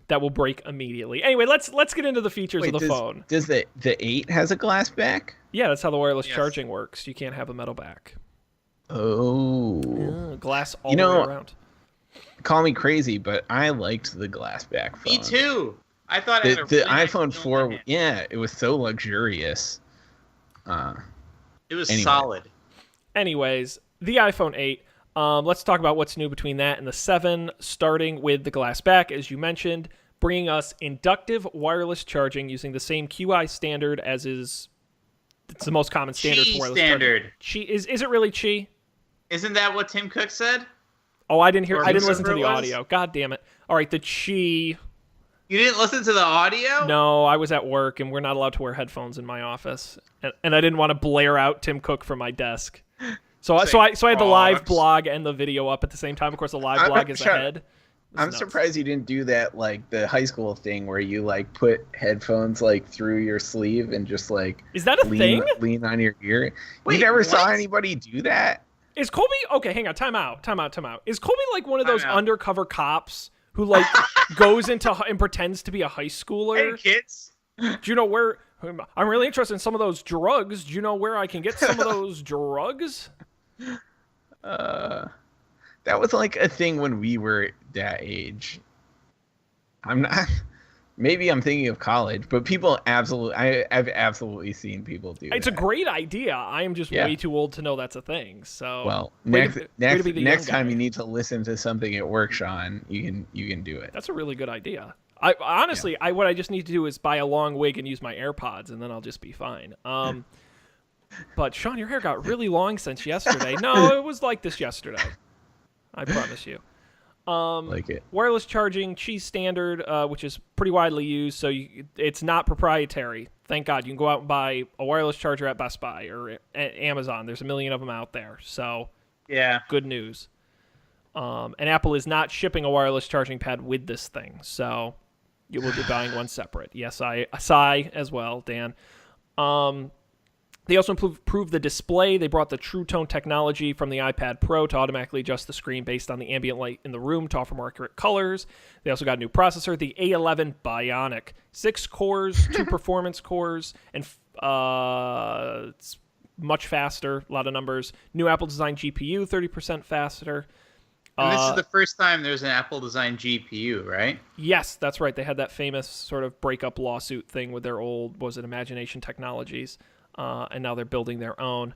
that will break immediately. Anyway, let's get into the features of the phone. Does the 8 has a glass back? Yeah, that's how the wireless charging works. You can't have a metal back. Oh. Yeah, glass all the way around. Call me crazy, but I liked the glass back phone. Me too. I thought it had the iPhone 4. Yeah, it was so luxurious. It was solid. Anyways, the iPhone 8. Let's talk about what's new between that and the 7, starting with the glass back, as you mentioned, bringing us inductive wireless charging using the same QI standard as it's the most common standard for wireless standard. charging. Is it really Qi? Isn't that what Tim Cook said? Oh, I didn't listen to the audio. God damn it. All right, the Qi. You didn't listen to the audio? No, I was at work, and we're not allowed to wear headphones in my office, and I didn't want to blare out Tim Cook from my desk. So I had the live blog and the video up at the same time. Of course, the live blog is ahead. I'm surprised you didn't do that, like the high school thing where you like put headphones like through your sleeve and just like is that a thing? Lean on your ear. Wait, you never what? saw anybody do that? Is Colby okay? Hang on, time out. Is Colby like one of those undercover cops who like goes into and pretends to be a high schooler? Hey kids, do you know where? I'm really interested in some of those drugs. Do you know where I can get some of those drugs? That was like a thing when we were that age. I'm not. Maybe I'm thinking of college, but people I've absolutely seen people do. It's a great idea. I am just way too old to know that's a thing. So well, next time you need to listen to something at work, Sean, you can do it. That's a really good idea. I honestly, what I just need to do is buy a long wig and use my AirPods, and then I'll just be fine. But Sean, your hair got really long since yesterday. No, it was like this yesterday. I promise you. Like it. Wireless charging, Qi standard, which is pretty widely used, so it's not proprietary. Thank God. You can go out and buy a wireless charger at Best Buy or at Amazon. There's a million of them out there. So yeah, good news. And Apple is not shipping a wireless charging pad with this thing, so you will be buying one separate. Yes, I sigh as well, Dan. They also improved the display. They brought the True Tone technology from the iPad Pro to automatically adjust the screen based on the ambient light in the room to offer more accurate colors. They also got a new processor, the A11 Bionic. 6 cores, 2 performance cores, and it's much faster, a lot of numbers. New Apple-designed GPU, 30% faster. And this is the first time there's an Apple-designed GPU, right? Yes, that's right. They had that famous sort of breakup lawsuit thing with their old, Imagination Technologies. And now they're building their own.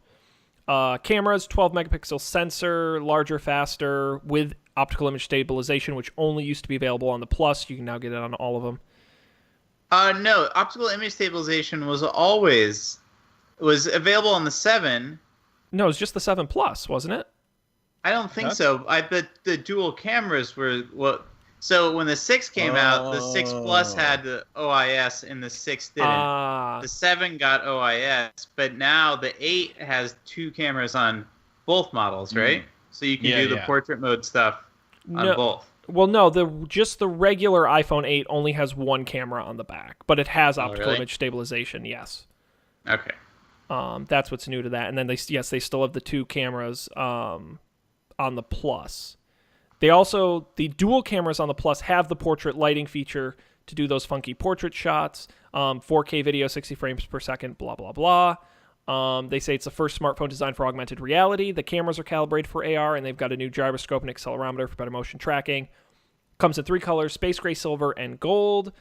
Cameras, 12 megapixel sensor, larger, faster, with optical image stabilization, which only used to be available on the Plus. You can now get it on all of them. No, optical image stabilization was available on the 7. No, it was just the 7 Plus, wasn't it? I don't think so. The dual cameras were what. So when the 6 came out, the 6 Plus had the OIS and the 6 didn't. The 7 got OIS, but now the 8 has 2 cameras on both models, right? So you can do the portrait mode stuff on both. Well, no, just the regular iPhone 8 only has one camera on the back, but it has optical image stabilization. Yes. Okay. That's what's new to that. And then they still have the two cameras on the Plus. The dual cameras on the Plus have the portrait lighting feature to do those funky portrait shots. 4K video, 60 frames per second, blah, blah, blah. They say it's the first smartphone designed for augmented reality. The cameras are calibrated for AR, and they've got a new gyroscope and accelerometer for better motion tracking. Comes in 3 colors, space gray, silver, and gold,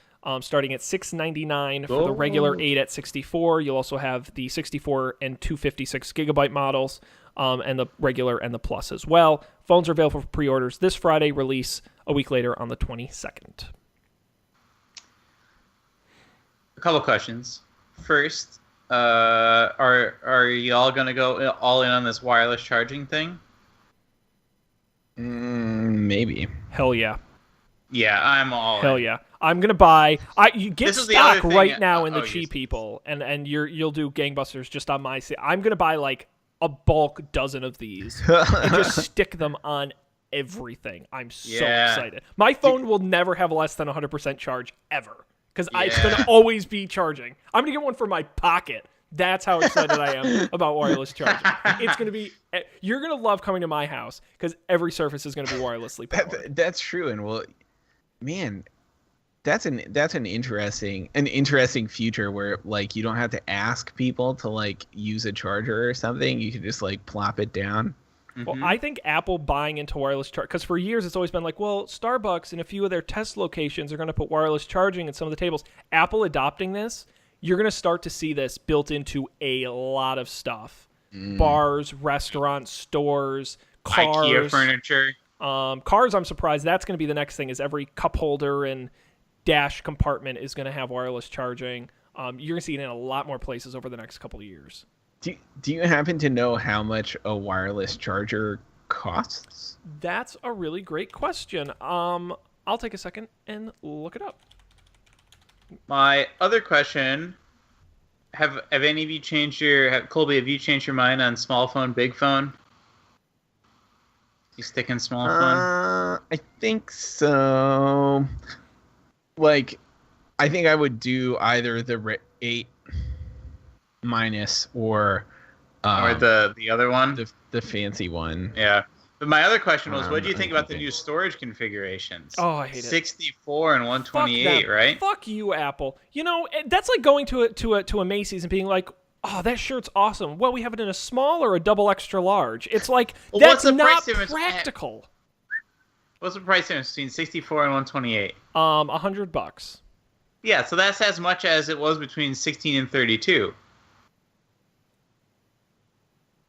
starting at $699 for the regular 8 at $64. You'll also have the 64 and 256 gigabyte models, and the regular and the Plus as well. Phones are available for pre-orders this Friday, release a week later on the 22nd. A couple questions. First, are y'all gonna go all in on this wireless charging thing? Maybe. Hell yeah. Yeah, I'm all Hell in. yeah. I'm going to buy... You get This is the stock other thing- right now in the oh, cheap yes. people, and you'll do gangbusters just on my... I'm going to buy like a bulk dozen of these and just stick them on everything. I'm so excited. My phone will never have less than 100% charge ever, because it's going to always be charging. I'm going to get one for my pocket. That's how excited I am about wireless charging. It's going to be... You're going to love coming to my house, because every surface is going to be wirelessly powered. That's true, and well, man, that's an interesting future where like you don't have to ask people to like use a charger or something. You can just like plop it down. Well, I think Apple buying into wireless charge, because for years it's always been like, well, Starbucks and a few of their test locations are going to put wireless charging in some of the tables. Apple adopting this, you're going to start to see this built into a lot of stuff. Bars, restaurants, stores, cars. IKEA furniture. Cars, I'm surprised. That's going to be the next thing, is every cup holder and dash compartment is going to have wireless charging. You're going to see it in a lot more places over the next couple of years. Do you happen to know how much a wireless charger costs? That's a really great question. I'll take a second and look it up. My other question: Have any of you changed Colby? Have you changed your mind on small phone, big phone? You stick in small phone? I think so. Like, I think I would do either the 8 minus or the other one, the fancy one. Yeah. But my other question was, what do you think about the okay. new storage configurations? Oh, I hate it. 64 and 128, Fuck right? Fuck you, Apple. You know, that's like going to a Macy's and being like, oh, that shirt's awesome. Well, we have it in a small or a double extra large. It's like, Well, that's what's the not price difference? practical. What's the price difference between 64 and 128? $100. Yeah, so that's as much as it was between 16 and 32.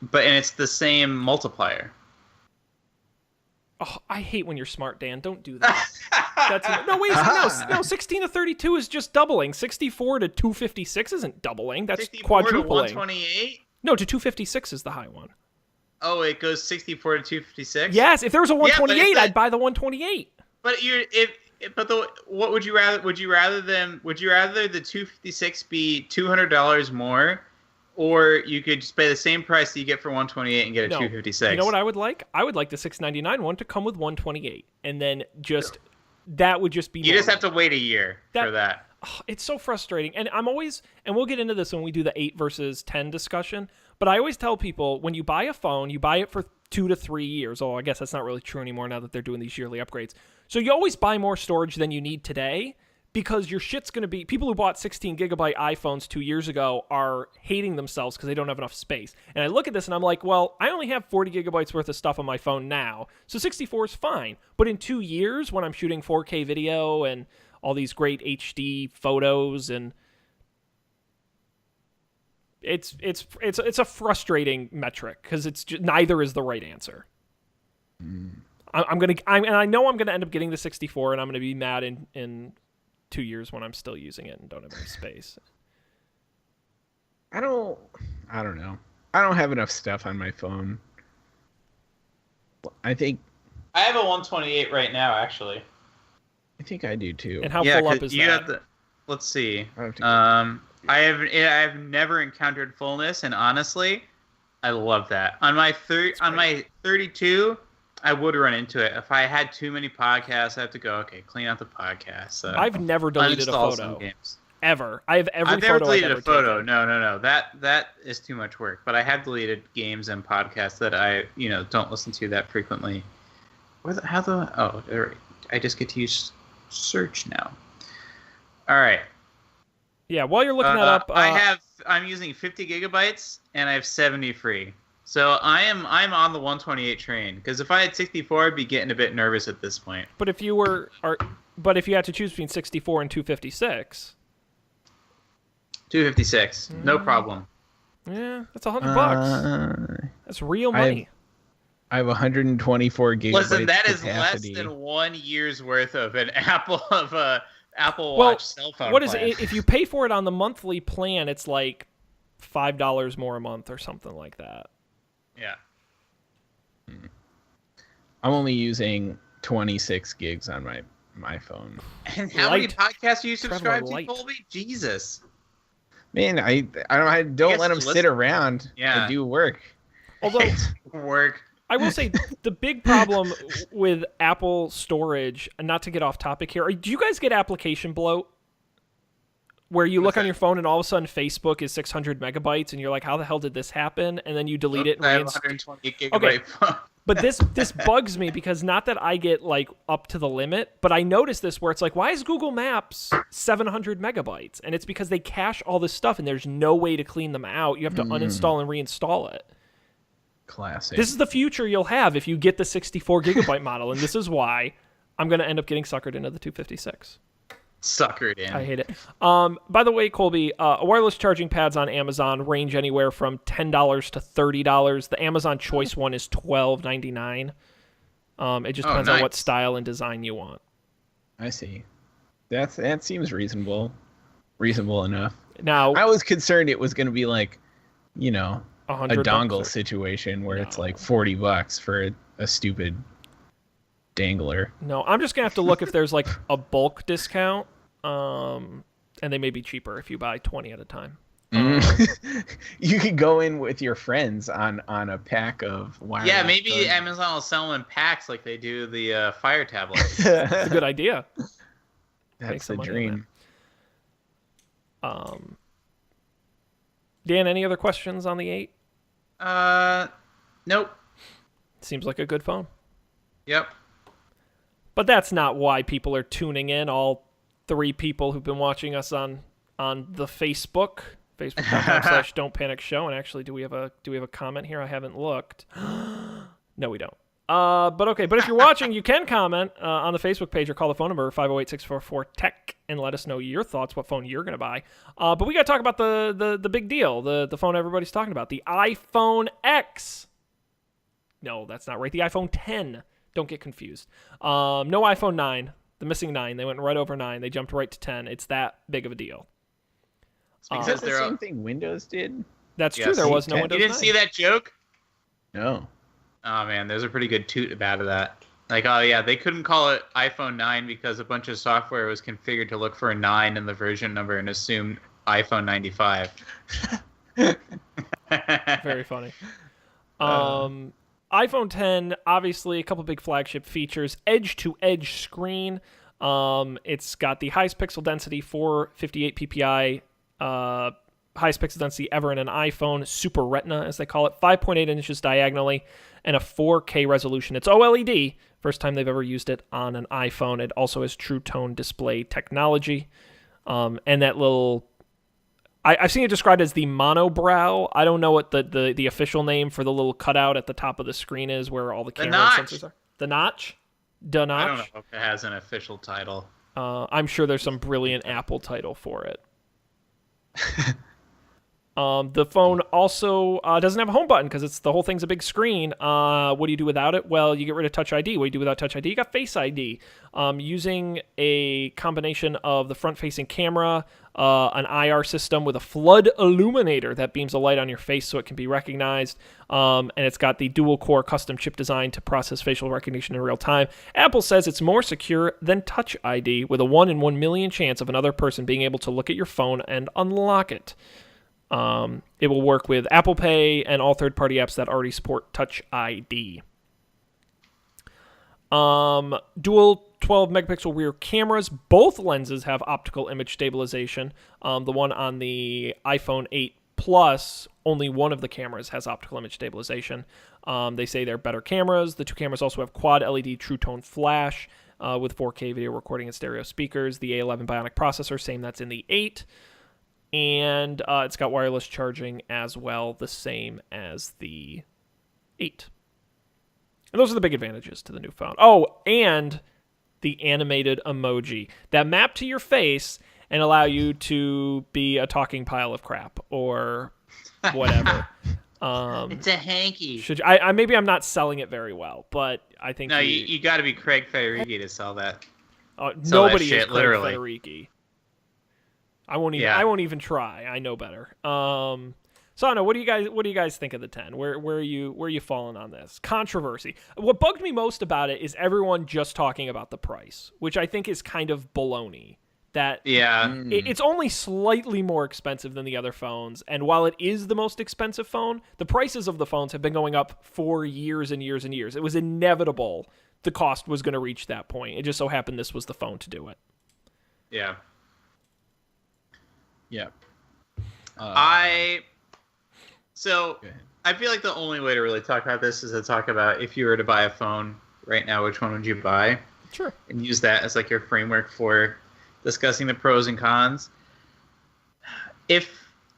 And it's the same multiplier. Oh, I hate when you're smart, Dan. Don't do that. No, 16 to 32 is just doubling. 64 to 256 isn't doubling. That's 64 to quadrupling. 128? No, to 256 is the high one. Oh, it goes 64 to 256? Yes, if there was a 128, that- I'd buy the 128. But what would you rather? Would you rather the 256 be $200 more, or you could just pay the same price that you get for 128 and get a 256? You know what I would like? I would like the $699 one to come with 128, and then that would just be. You just have to wait a year for that. Oh, it's so frustrating, and we'll get into this when we do the 8 versus 10 discussion. But I always tell people, when you buy a phone, you buy it for 2 to 3 years. Oh, I guess that's not really true anymore now that they're doing these yearly upgrades. So you always buy more storage than you need today, because your shit's going to be... People who bought 16 gigabyte iPhones 2 years ago are hating themselves because they don't have enough space. And I look at this and I'm like, well, I only have 40 gigabytes worth of stuff on my phone now, so 64 is fine. But in 2 years, when I'm shooting 4K video and all these great HD photos, and it's a frustrating metric, because it's just, neither is the right answer. And I know I'm gonna end up getting the 64, and I'm gonna be mad in 2 years when I'm still using it and don't have any space. I don't know. I don't have enough stuff on my phone. I think I have a 128 right now, actually. I think I do too. And how full up is that? Let's see. I have to I've never encountered fullness, and honestly, I love that. On my 32, I would run into it. If I had too many podcasts, I have to go, okay, clean out the podcast. I've never deleted a uninstall photo. some games. Ever. I have every I've never photo deleted I've ever a photo. taken. No. That is too much work. But I have deleted games and podcasts that I, don't listen to that frequently. I just get to use search now. All right. Yeah, while you're looking that up, I'm using 50 gigabytes and I have 70 free. So I'm on the 128 train, because if I had 64, I'd be getting a bit nervous at this point. But if you had to choose between 64 and 256, 256, no problem. yeah, that's $100. That's real money. I have 124 gigabytes. Listen, that capacity. is less than 1 year's worth of an Apple Apple Well, Watch cell phone. What is plan. it? If you pay for it on the monthly plan, it's like $5 more a month or something like that. Yeah. I'm only using 26 gigs on my phone. And how many Light. podcasts do you subscribe to, Light. Colby? Jesus. Man, I don't let them sit around and do work. Although Work. I will say the big problem with Apple storage, and not to get off topic here, do you guys get application bloat? Where you look on your phone and all of a sudden Facebook is 600 megabytes and you're like, how the hell did this happen? And then you delete it. I have 120 gigabyte phone. But this bugs me because not that I get like up to the limit, but I notice this where it's like, why is Google Maps 700 megabytes? And it's because they cache all this stuff and there's no way to clean them out. You have to uninstall and reinstall it. Classic. This is the future you'll have if you get the 64 gigabyte model, and this is why I'm going to end up getting suckered into the 256. Suckered in. I hate it. By the way, Colby, wireless charging pads on Amazon range anywhere from $10 to $30. The Amazon Choice one is $12.99. It just depends on what style and design you want. I see. That seems reasonable. Reasonable enough. Now, I was concerned it was going to be like, a dongle $100 situation where it's like $40 for a stupid dangler. No, I'm just gonna have to look if there's like a bulk discount, and they may be cheaper if you buy 20 at a time. You could go in with your friends on a pack of wireless. Yeah, maybe Amazon will sell them in packs like they do the Fire tablets. That's a good idea. That's the dream. Dan, any other questions on the 8? Nope. Seems like a good phone. Yep. But that's not why people are tuning in. All 3 people who've been watching us on the Facebook, facebook.com/dontpanicshow. And actually, do we have a comment here? I haven't looked. No, we don't. But okay. But if you're watching, you can comment on the Facebook page or call the phone number 508-644-TECH and let us know your thoughts, what phone you're going to buy. But we got to talk about the big deal, the phone everybody's talking about, the iPhone X. No, that's not right. The iPhone 10. Don't get confused. No iPhone 9. The missing 9. They went right over 9. They jumped right to 10. It's that big of a deal. Is that the same thing Windows did? That's true. There was no Windows 9. You didn't see that joke? No. Oh, man. There's a pretty good toot about that. Like, oh, yeah, they couldn't call it iPhone 9 because a bunch of software was configured to look for a 9 in the version number and assume iPhone 95. Very funny. iPhone 10, obviously a couple big flagship features. Edge-to-edge screen. It's got the highest pixel density, 458 ppi, highest pixel density ever in an iPhone. Super Retina, as they call it. 5.8 inches diagonally, and a 4K resolution. It's OLED. First time they've ever used it on an iPhone. It also has True Tone display technology. And that little... I've seen it described as the monobrow. I don't know what the official name for the little cutout at the top of the screen is where all the camera sensors are. The notch? The notch? I don't know if it has an official title. I'm sure there's some brilliant Apple title for it. The phone also doesn't have a home button because the whole thing's a big screen. What do you do without it? Well, you get rid of Touch ID. What do you do without Touch ID? You got Face ID. Using a combination of the front-facing camera, an IR system with a flood illuminator that beams a light on your face so it can be recognized, and it's got the dual-core custom chip design to process facial recognition in real time. Apple says it's more secure than Touch ID, with a 1 in 1 million chance of another person being able to look at your phone and unlock it. It will work with Apple Pay and all third-party apps that already support Touch ID. Dual 12 megapixel rear cameras. Both lenses have optical image stabilization. The one on the iPhone 8 Plus, only one of the cameras has optical image stabilization. They say they're better cameras. The two cameras also have quad LED True Tone flash with 4K video recording and stereo speakers. The A11 Bionic processor, same that's in the 8. And it's got wireless charging as well, the same as the 8. And those are the big advantages to the new phone. Oh, and the animated emoji that map to your face and allow you to be a talking pile of crap or whatever. It's a hanky. Maybe I'm not selling it very well, but I think you got to be Craig Federighi to sell that. Nobody that shit, is Craig literally. Federighi. I won't even try. I know better. So I don't know. What do you guys think of the 10? Where are you falling on this? Controversy. What bugged me most about it is everyone just talking about the price, which I think is kind of baloney. That it's only slightly more expensive than the other phones, and while it is the most expensive phone, the prices of the phones have been going up for years and years and years. It was inevitable the cost was going to reach that point. It just so happened this was the phone to do it. Yeah. Yeah. So I feel like the only way to really talk about this is to talk about if you were to buy a phone right now, which one would you buy? Sure. And use that as like your framework for discussing the pros and cons. If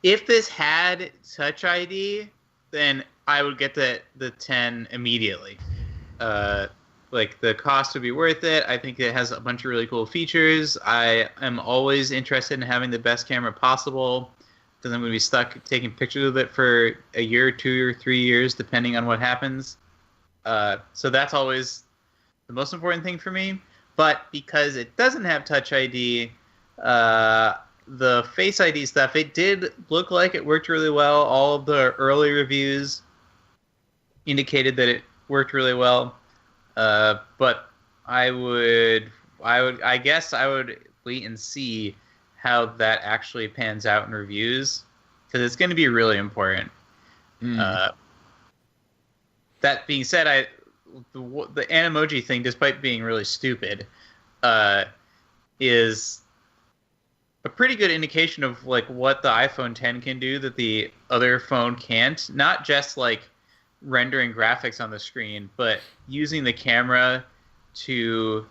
this had Touch ID, then I would get the 10 immediately. Like the cost would be worth it. I think it has a bunch of really cool features. I am always interested in having the best camera possible, because I'm going to be stuck taking pictures of it for a year, 2 or 3 years, depending on what happens. So that's always the most important thing for me. But because it doesn't have Touch ID, the Face ID stuff, it did look like it worked really well. All of the early reviews indicated that it worked really well. But I guess I would wait and see how that actually pans out in reviews, because it's going to be really important. That being said, the Animoji thing, despite being really stupid, is a pretty good indication of like what the iPhone 10 can do that the other phone can't. Not just like rendering graphics on the screen, but using the camera to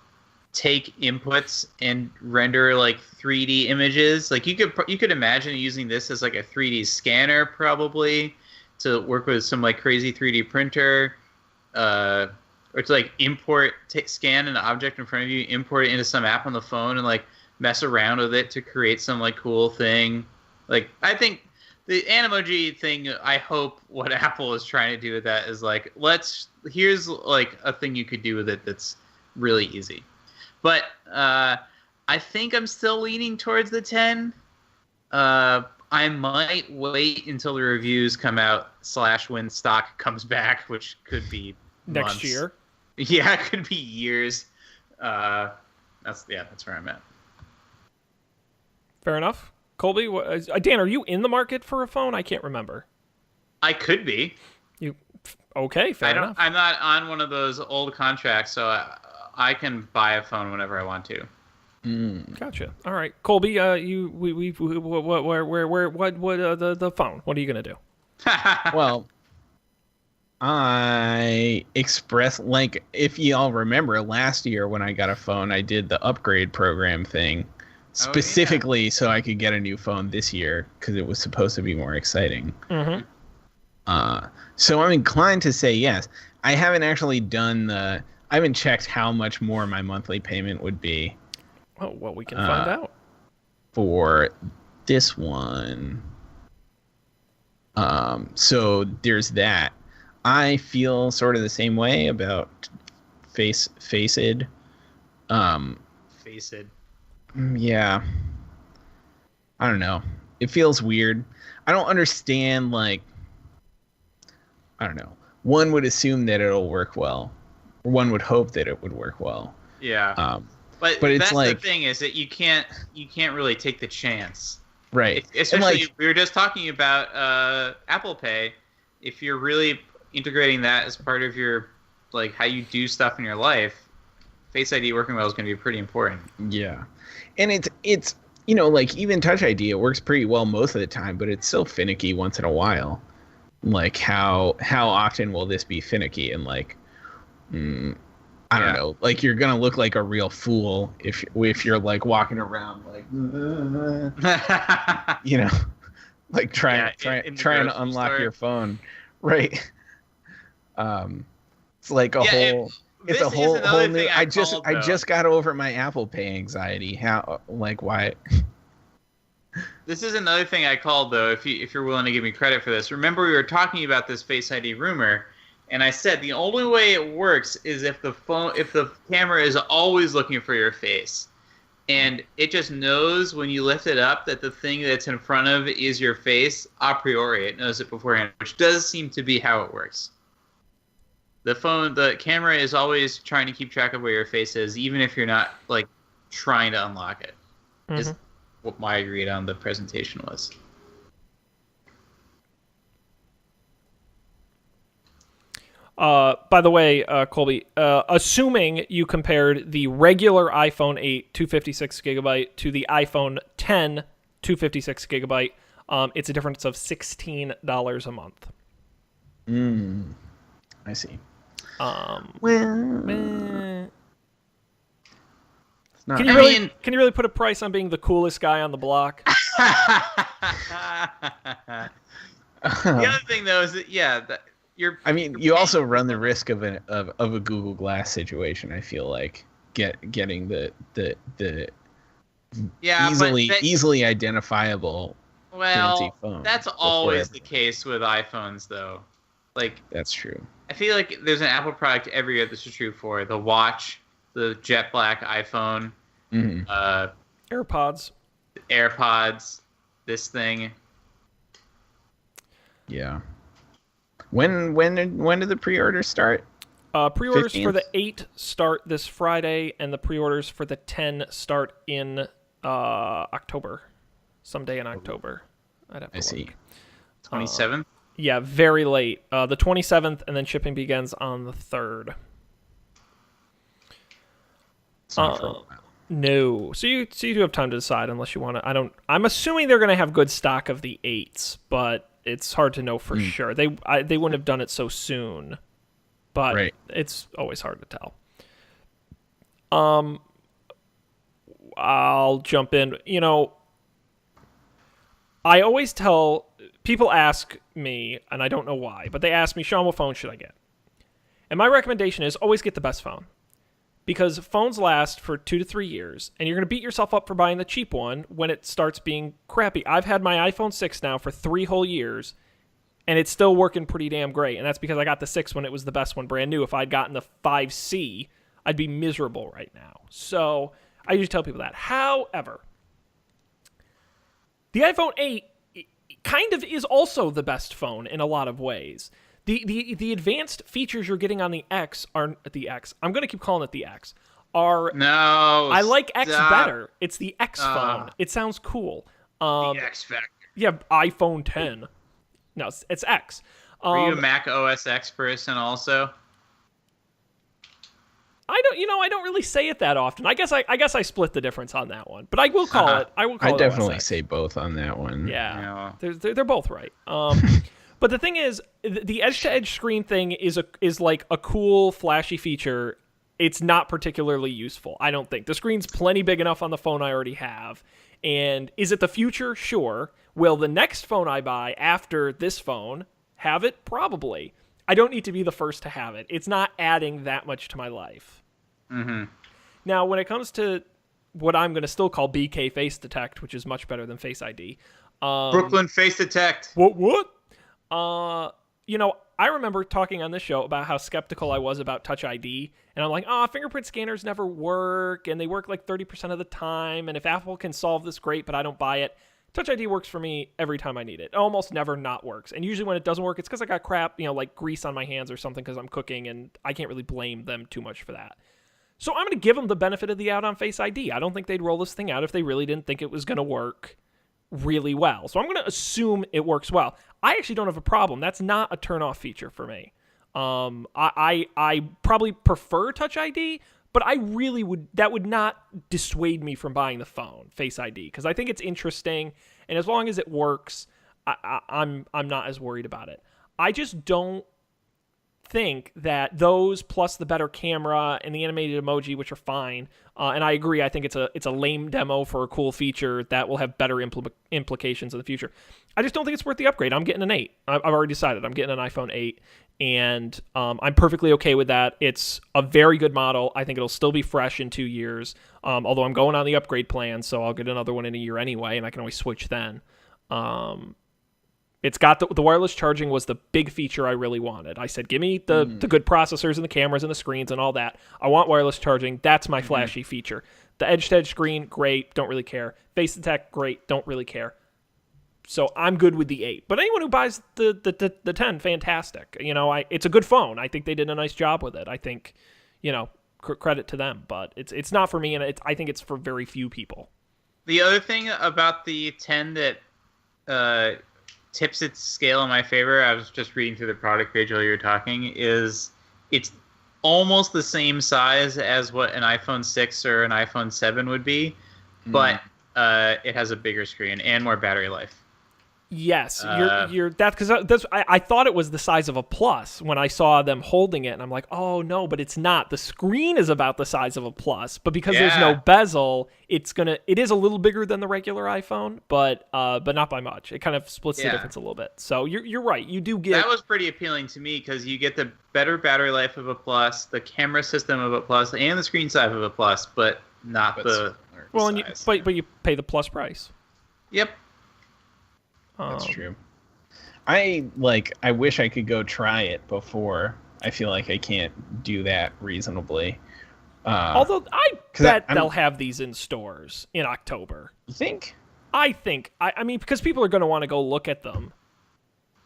take inputs and render like 3D images. Like you could imagine using this as like a 3D scanner probably to work with some like crazy 3D printer, or to like scan an object in front of you, import it into some app on the phone, and like mess around with it to create some like cool thing. Like I think the Animoji thing, I hope what Apple is trying to do with that is like, here's like a thing you could do with it that's really easy. But I think I'm still leaning towards the 10. I might wait until the reviews come out / when stock comes back, which could be next months. year. Yeah, it could be years. That's where I'm at. Fair enough. Colby, Dan, are you in the market for a phone? I can't remember. I could be. Okay, fair enough. I'm not on one of those old contracts, so I can buy a phone whenever I want to. Gotcha. All right, Colby, the phone? What are you gonna do? Well, I expressed, like, if y'all remember last year when I got a phone, I did the upgrade program thing specifically so I could get a new phone this year because it was supposed to be more exciting. Mm-hmm. So I'm inclined to say yes. I haven't actually I haven't checked how much more my monthly payment would be. Oh, well, we can find out. For this one. So there's that. I feel sort of the same way about Faced. Faced. Yeah. I don't know. It feels weird. I don't understand, like, I don't know. One would assume that it'll work well. Or one would hope that it would work well. Yeah. But it's that's like, the thing, is that you can't really take the chance. Right. Especially, we were just talking about Apple Pay. If you're really integrating that as part of your, like, how you do stuff in your life, Face ID working well is going to be pretty important. Yeah, and it's like even Touch ID, it works pretty well most of the time, but it's still finicky once in a while. Like how often will this be finicky? And like, I don't know. Like you're gonna look like a real fool if you're like walking around like, like trying to unlock your phone, right? It's like a whole. It's a whole new. I just got over my Apple Pay anxiety. How why? This is another thing I called though. If you're willing to give me credit for this, remember we were talking about this Face ID rumor, and I said the only way it works is if the camera is always looking for your face, and it just knows when you lift it up that the thing that's in front of it is your face a priori. It knows it beforehand, which does seem to be how it works. The camera is always trying to keep track of where your face is, even if you're not like trying to unlock it. Mm-hmm. Is what my read on the presentation was. By the way, Colby, assuming you compared the regular iPhone 8 256 gigabyte to the iPhone 10 256 gigabyte, it's a difference of $16 a month. I see. Can you really put a price on being the coolest guy on the block? The other thing though is that you also run the risk of a Google Glass situation. I feel like getting the easily identifiable fancy phone. That's always the case with iPhones though. Like that's true. I feel like there's an Apple product every year this is true for. The watch, the jet black iPhone, AirPods, this thing. Yeah. When did the pre-orders start? Pre-orders 15th? For the 8 start this Friday, and the pre-orders for the 10 start in October. Someday in October. I'd have to look. See. 27th? Yeah, very late. The 27th, and then shipping begins on the 3rd. It's not for a while. No. So you do have time to decide unless you want to. I'm assuming they're going to have good stock of the 8s, but it's hard to know for sure. They wouldn't have done it so soon, but It's always hard to tell. I'll jump in. I always tell people ask me, and I don't know why, but they ask me, Sean, what phone should I get? And my recommendation is always get the best phone. Because phones last for 2 to 3 years, and you're going to beat yourself up for buying the cheap one when it starts being crappy. I've had my iPhone 6 now for 3 whole years, and it's still working pretty damn great. And that's because I got the 6 when it was the best one brand new. If I'd gotten the 5C, I'd be miserable right now. So I usually tell people that. However, the iPhone 8 kind of is also the best phone in a lot of ways. The advanced features you're getting on the X are the X. I'm going to keep calling it the X. I like X better. It's the X phone. It sounds cool. The X Factor. Yeah, iPhone 10. No, it's X. Are you a Mac OS X person also? I don't really say it that often. I guess I split the difference on that one, but I will call it. I definitely OS X. say both on that one. Yeah. They're both right. But the thing is, the edge-to-edge screen thing is like a cool, flashy feature. It's not particularly useful, I don't think. The screen's plenty big enough on the phone I already have. And is it the future? Sure. Will the next phone I buy after this phone have it? Probably. I don't need to be the first to have it. It's not adding that much to my life. Mm-hmm. Now, when it comes to what I'm going to still call BK Face Detect, which is much better than Face ID. Brooklyn Face Detect. What? I remember talking on this show about how skeptical I was about Touch ID, and I'm like, fingerprint scanners never work, and they work like 30% of the time, and if Apple can solve this, great, but I don't buy it. Touch ID works for me every time I need it. It almost never not works, and usually when it doesn't work, it's because I got crap, like grease on my hands or something because I'm cooking, and I can't really blame them too much for that. So I'm going to give them the benefit of the doubt on Face ID. I don't think they'd roll this thing out if they really didn't think it was going to work really well. So I'm going to assume it works well. I actually don't have a problem. That's not a turn-off feature for me. I probably prefer Touch ID, But I really that would not dissuade me from buying the phone, Face ID, because I think it's interesting, and as long as it works, I'm not as worried about it. I just don't think that those plus the better camera and the animated emoji, which are fine, and I agree, I think it's a lame demo for a cool feature that will have better implications in the future. I just don't think it's worth the upgrade. I'm getting an 8. I've already decided I'm getting an iPhone 8, and I'm perfectly okay with that. It's a very good model. I think it'll still be fresh in 2 years, although I'm going on the upgrade plan, so I'll get another one in a year anyway, and I can always switch then. It's got the wireless charging was the big feature I really wanted. I said, give me the good processors and the cameras and the screens and all that. I want wireless charging. That's my flashy feature. The edge-to-edge screen, great. Don't really care. Face detect, great. Don't really care. So I'm good with the 8. But anyone who buys the 10, fantastic. It's a good phone. I think they did a nice job with it. I think, credit to them. But it's not for me, and I think it's for very few people. The other thing about the 10 that tips its scale in my favor, I was just reading through the product page while you were talking, is it's almost the same size as what an iPhone 6 or an iPhone 7 would be, but it has a bigger screen and more battery life. Yes, you're that, because I thought it was the size of a Plus when I saw them holding it, and I'm like, oh no, but it's not. The screen is about the size of a Plus, but because there's no bezel, it is a little bigger than the regular iPhone, but not by much. It kind of splits the difference a little bit. So you're right. You do get that was pretty appealing to me because you get the better battery life of a Plus, the camera system of a Plus, and the screen size of a Plus, but not the size. But you pay the Plus price. Yep. That's true. I wish I could go try it before. I feel like I can't do that reasonably. Although I bet they'll have these in stores in October. You think? I think. I mean, because people are going to want to go look at them.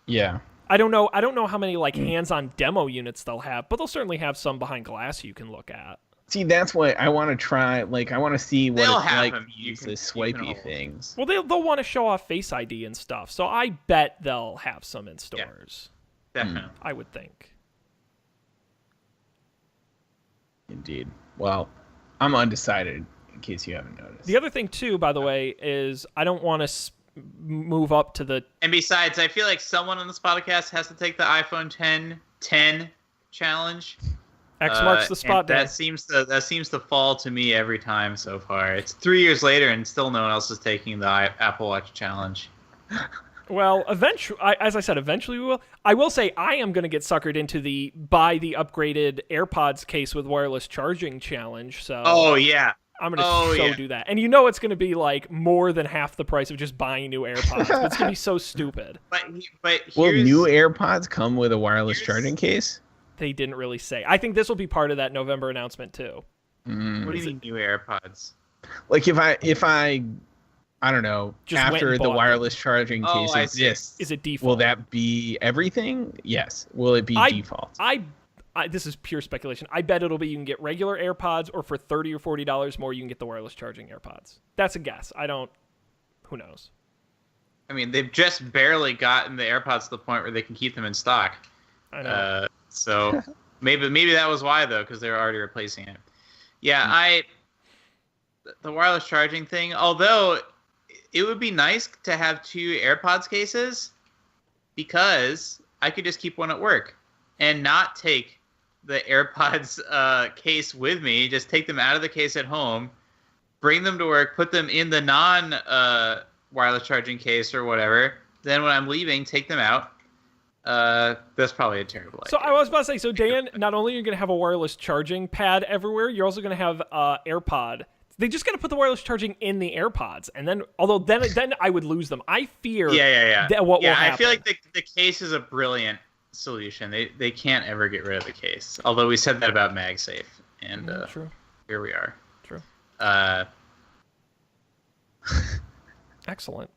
Yeah. I don't know how many hands-on demo units they'll have, but they'll certainly have some behind glass you can look at. See, that's what I want to try. I want to see what They'll it's like them. to use the swipey things. Well, they'll want to show off Face ID and stuff, so I bet they'll have some in stores. Yeah, definitely. I would think. Indeed. Well, I'm undecided, in case you haven't noticed. The other thing, too, by the way, is I don't want to move up to the... And besides, I feel like someone on this podcast has to take the iPhone 10 challenge. X marks the spot. That seems to fall to me every time so far. It's 3 years later, and still no one else is taking the Apple Watch challenge. Well, eventually, as I said, eventually we will. I will say I am going to get suckered into the buy the upgraded AirPods case with wireless charging challenge. So oh yeah, I'm going to do that, and it's going to be more than half the price of just buying new AirPods. But it's going to be so stupid. But will new AirPods come with a wireless charging case? They didn't really say. I think this will be part of that November announcement too. What do you mean new AirPods? If I don't know, just after the wireless charging case exists, is it default? Will that be everything? Yes. Will it be default? This is pure speculation. I bet it'll be you can get regular AirPods, or for $30 or $40 more, you can get the wireless charging AirPods. That's a guess. Who knows? I mean, they've just barely gotten the AirPods to the point where they can keep them in stock. I know. So maybe that was why, though, because they were already replacing it. Yeah, the wireless charging thing, although it would be nice to have 2 AirPods cases, because I could just keep one at work and not take the AirPods case with me, just take them out of the case at home, bring them to work, put them in the non-wireless charging case or whatever. Then when I'm leaving, take them out. That's probably a terrible idea. So I was about to say, Dan, not only are you going to have a wireless charging pad everywhere, you're also going to have AirPod. They just got to put the wireless charging in the AirPods, and then I would lose them. I fear that what will happen. I feel like the case is a brilliant solution. They can't ever get rid of the case. Although we said that about MagSafe, and true. Here we are. True. Excellent.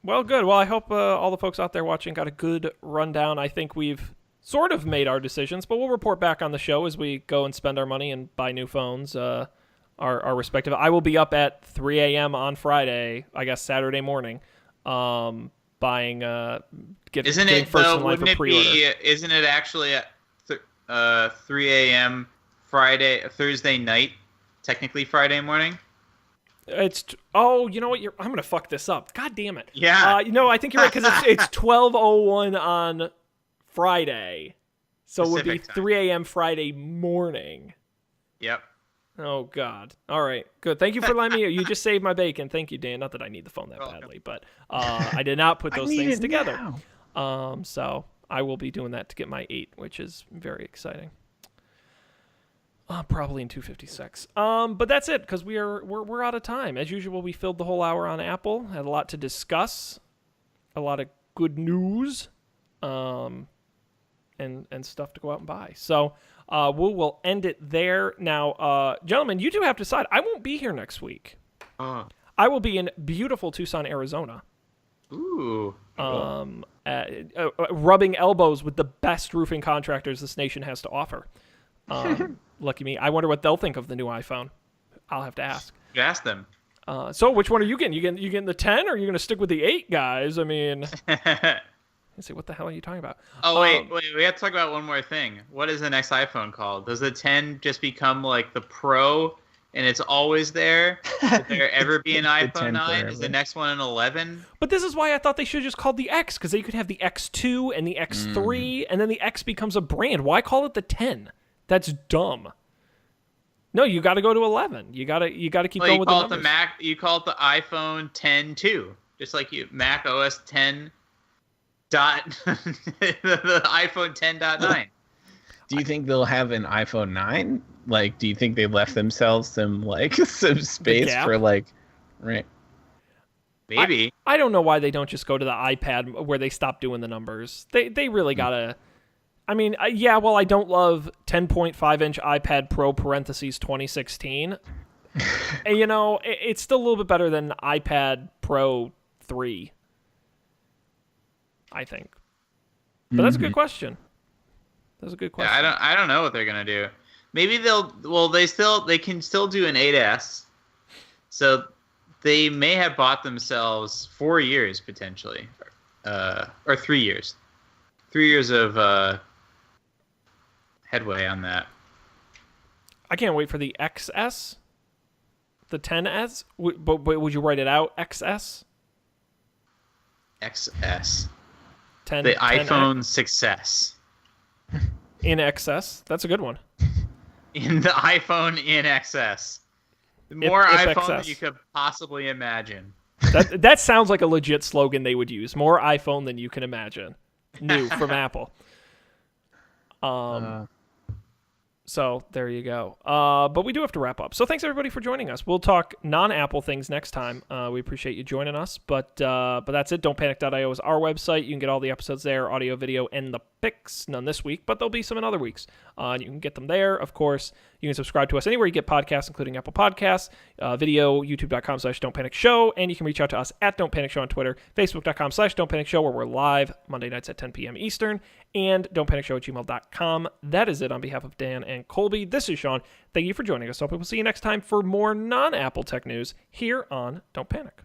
Well, good. Well, I hope all the folks out there watching got a good rundown. I think we've sort of made our decisions, but we'll report back on the show as we go and spend our money and buy new phones, our respective. I will be up at 3 a.m. on Friday, I guess Saturday morning, buying, getting first in line for pre-order. Isn't it actually at 3 a.m. Thursday night, technically Friday morning. You know what? I'm gonna fuck this up. God damn it. Yeah. I think you're right because it's 12:01 on Friday, so it would be Pacific time. 3 a.m. Friday morning. Yep. Oh God. All right. Good. Thank you for letting me. You just saved my bacon. Thank you, Dan. Not that I need the phone that badly, but I did not put those things together. So I will be doing that to get my 8, which is very exciting. Probably in 256. But that's it because we're out of time. As usual, we filled the whole hour on Apple. Had a lot to discuss, a lot of good news, and stuff to go out and buy. So we'll end it there. Now, gentlemen, you do have to decide. I won't be here next week. I will be in beautiful Tucson, Arizona. Ooh. Rubbing elbows with the best roofing contractors this nation has to offer. Lucky me. I wonder what they'll think of the new iPhone. I'll have to ask. You ask them. So which one are you getting? You getting the 10 or are you going to stick with the 8, guys? I mean, let's see, what the hell are you talking about? Oh, wait. We have to talk about one more thing. What is the next iPhone called? Does the 10 just become like the Pro and it's always there? Could there ever be an iPhone 9? Is the next one an 11? But this is why I thought they should have just called the X, because you could have the X2 and the X3, and then the X becomes a brand. Why call it the 10? That's dumb. No, you got to go to 11. You got to keep going with the numbers. You call it the iPhone 10 too, just like Mac OS 10 dot the iPhone 10.9. Do you think they'll have an iPhone 9? Like, do you think they left themselves some space for right? Maybe. I don't know why they don't just go to the iPad where they stop doing the numbers. They really gotta. I mean, well, I don't love 10.5-inch iPad Pro parentheses 2016. And, it's still a little bit better than iPad Pro 3, I think. But that's a good question. That's a good question. Yeah, I don't know what they're gonna do. Maybe they can still do an 8S. So they may have bought themselves 4 years potentially, or 3 years. 3 years of headway on that. I can't wait for the XS, the 10S. But would you write it out? XS. XS. 10. The 10X. iPhone success. In excess. That's a good one. In the iPhone in excess. More iPhone XS. than you could possibly imagine. That sounds like a legit slogan they would use. More iPhone than you can imagine. New from Apple. So there you go. But we do have to wrap up. So thanks everybody for joining us. We'll talk non-Apple things next time. We appreciate you joining us. But that's it. Dontpanic.io is our website. You can get all the episodes there, audio, video, and the pics. None this week, but there'll be some in other weeks. You can get them there. Of course, you can subscribe to us anywhere you get podcasts, including Apple Podcasts, video, youtube.com/don'tpanicshow, and you can reach out to us at Don't Panic Show on Twitter, facebook.com/don'tpanicshow, where we're live Monday nights at 10 p.m. Eastern, and don'tpanicshow@gmail.com. That is it on behalf of Dan and Colby. This is Sean. Thank you for joining us. Hope we'll see you next time for more non-Apple tech news here on Don't Panic.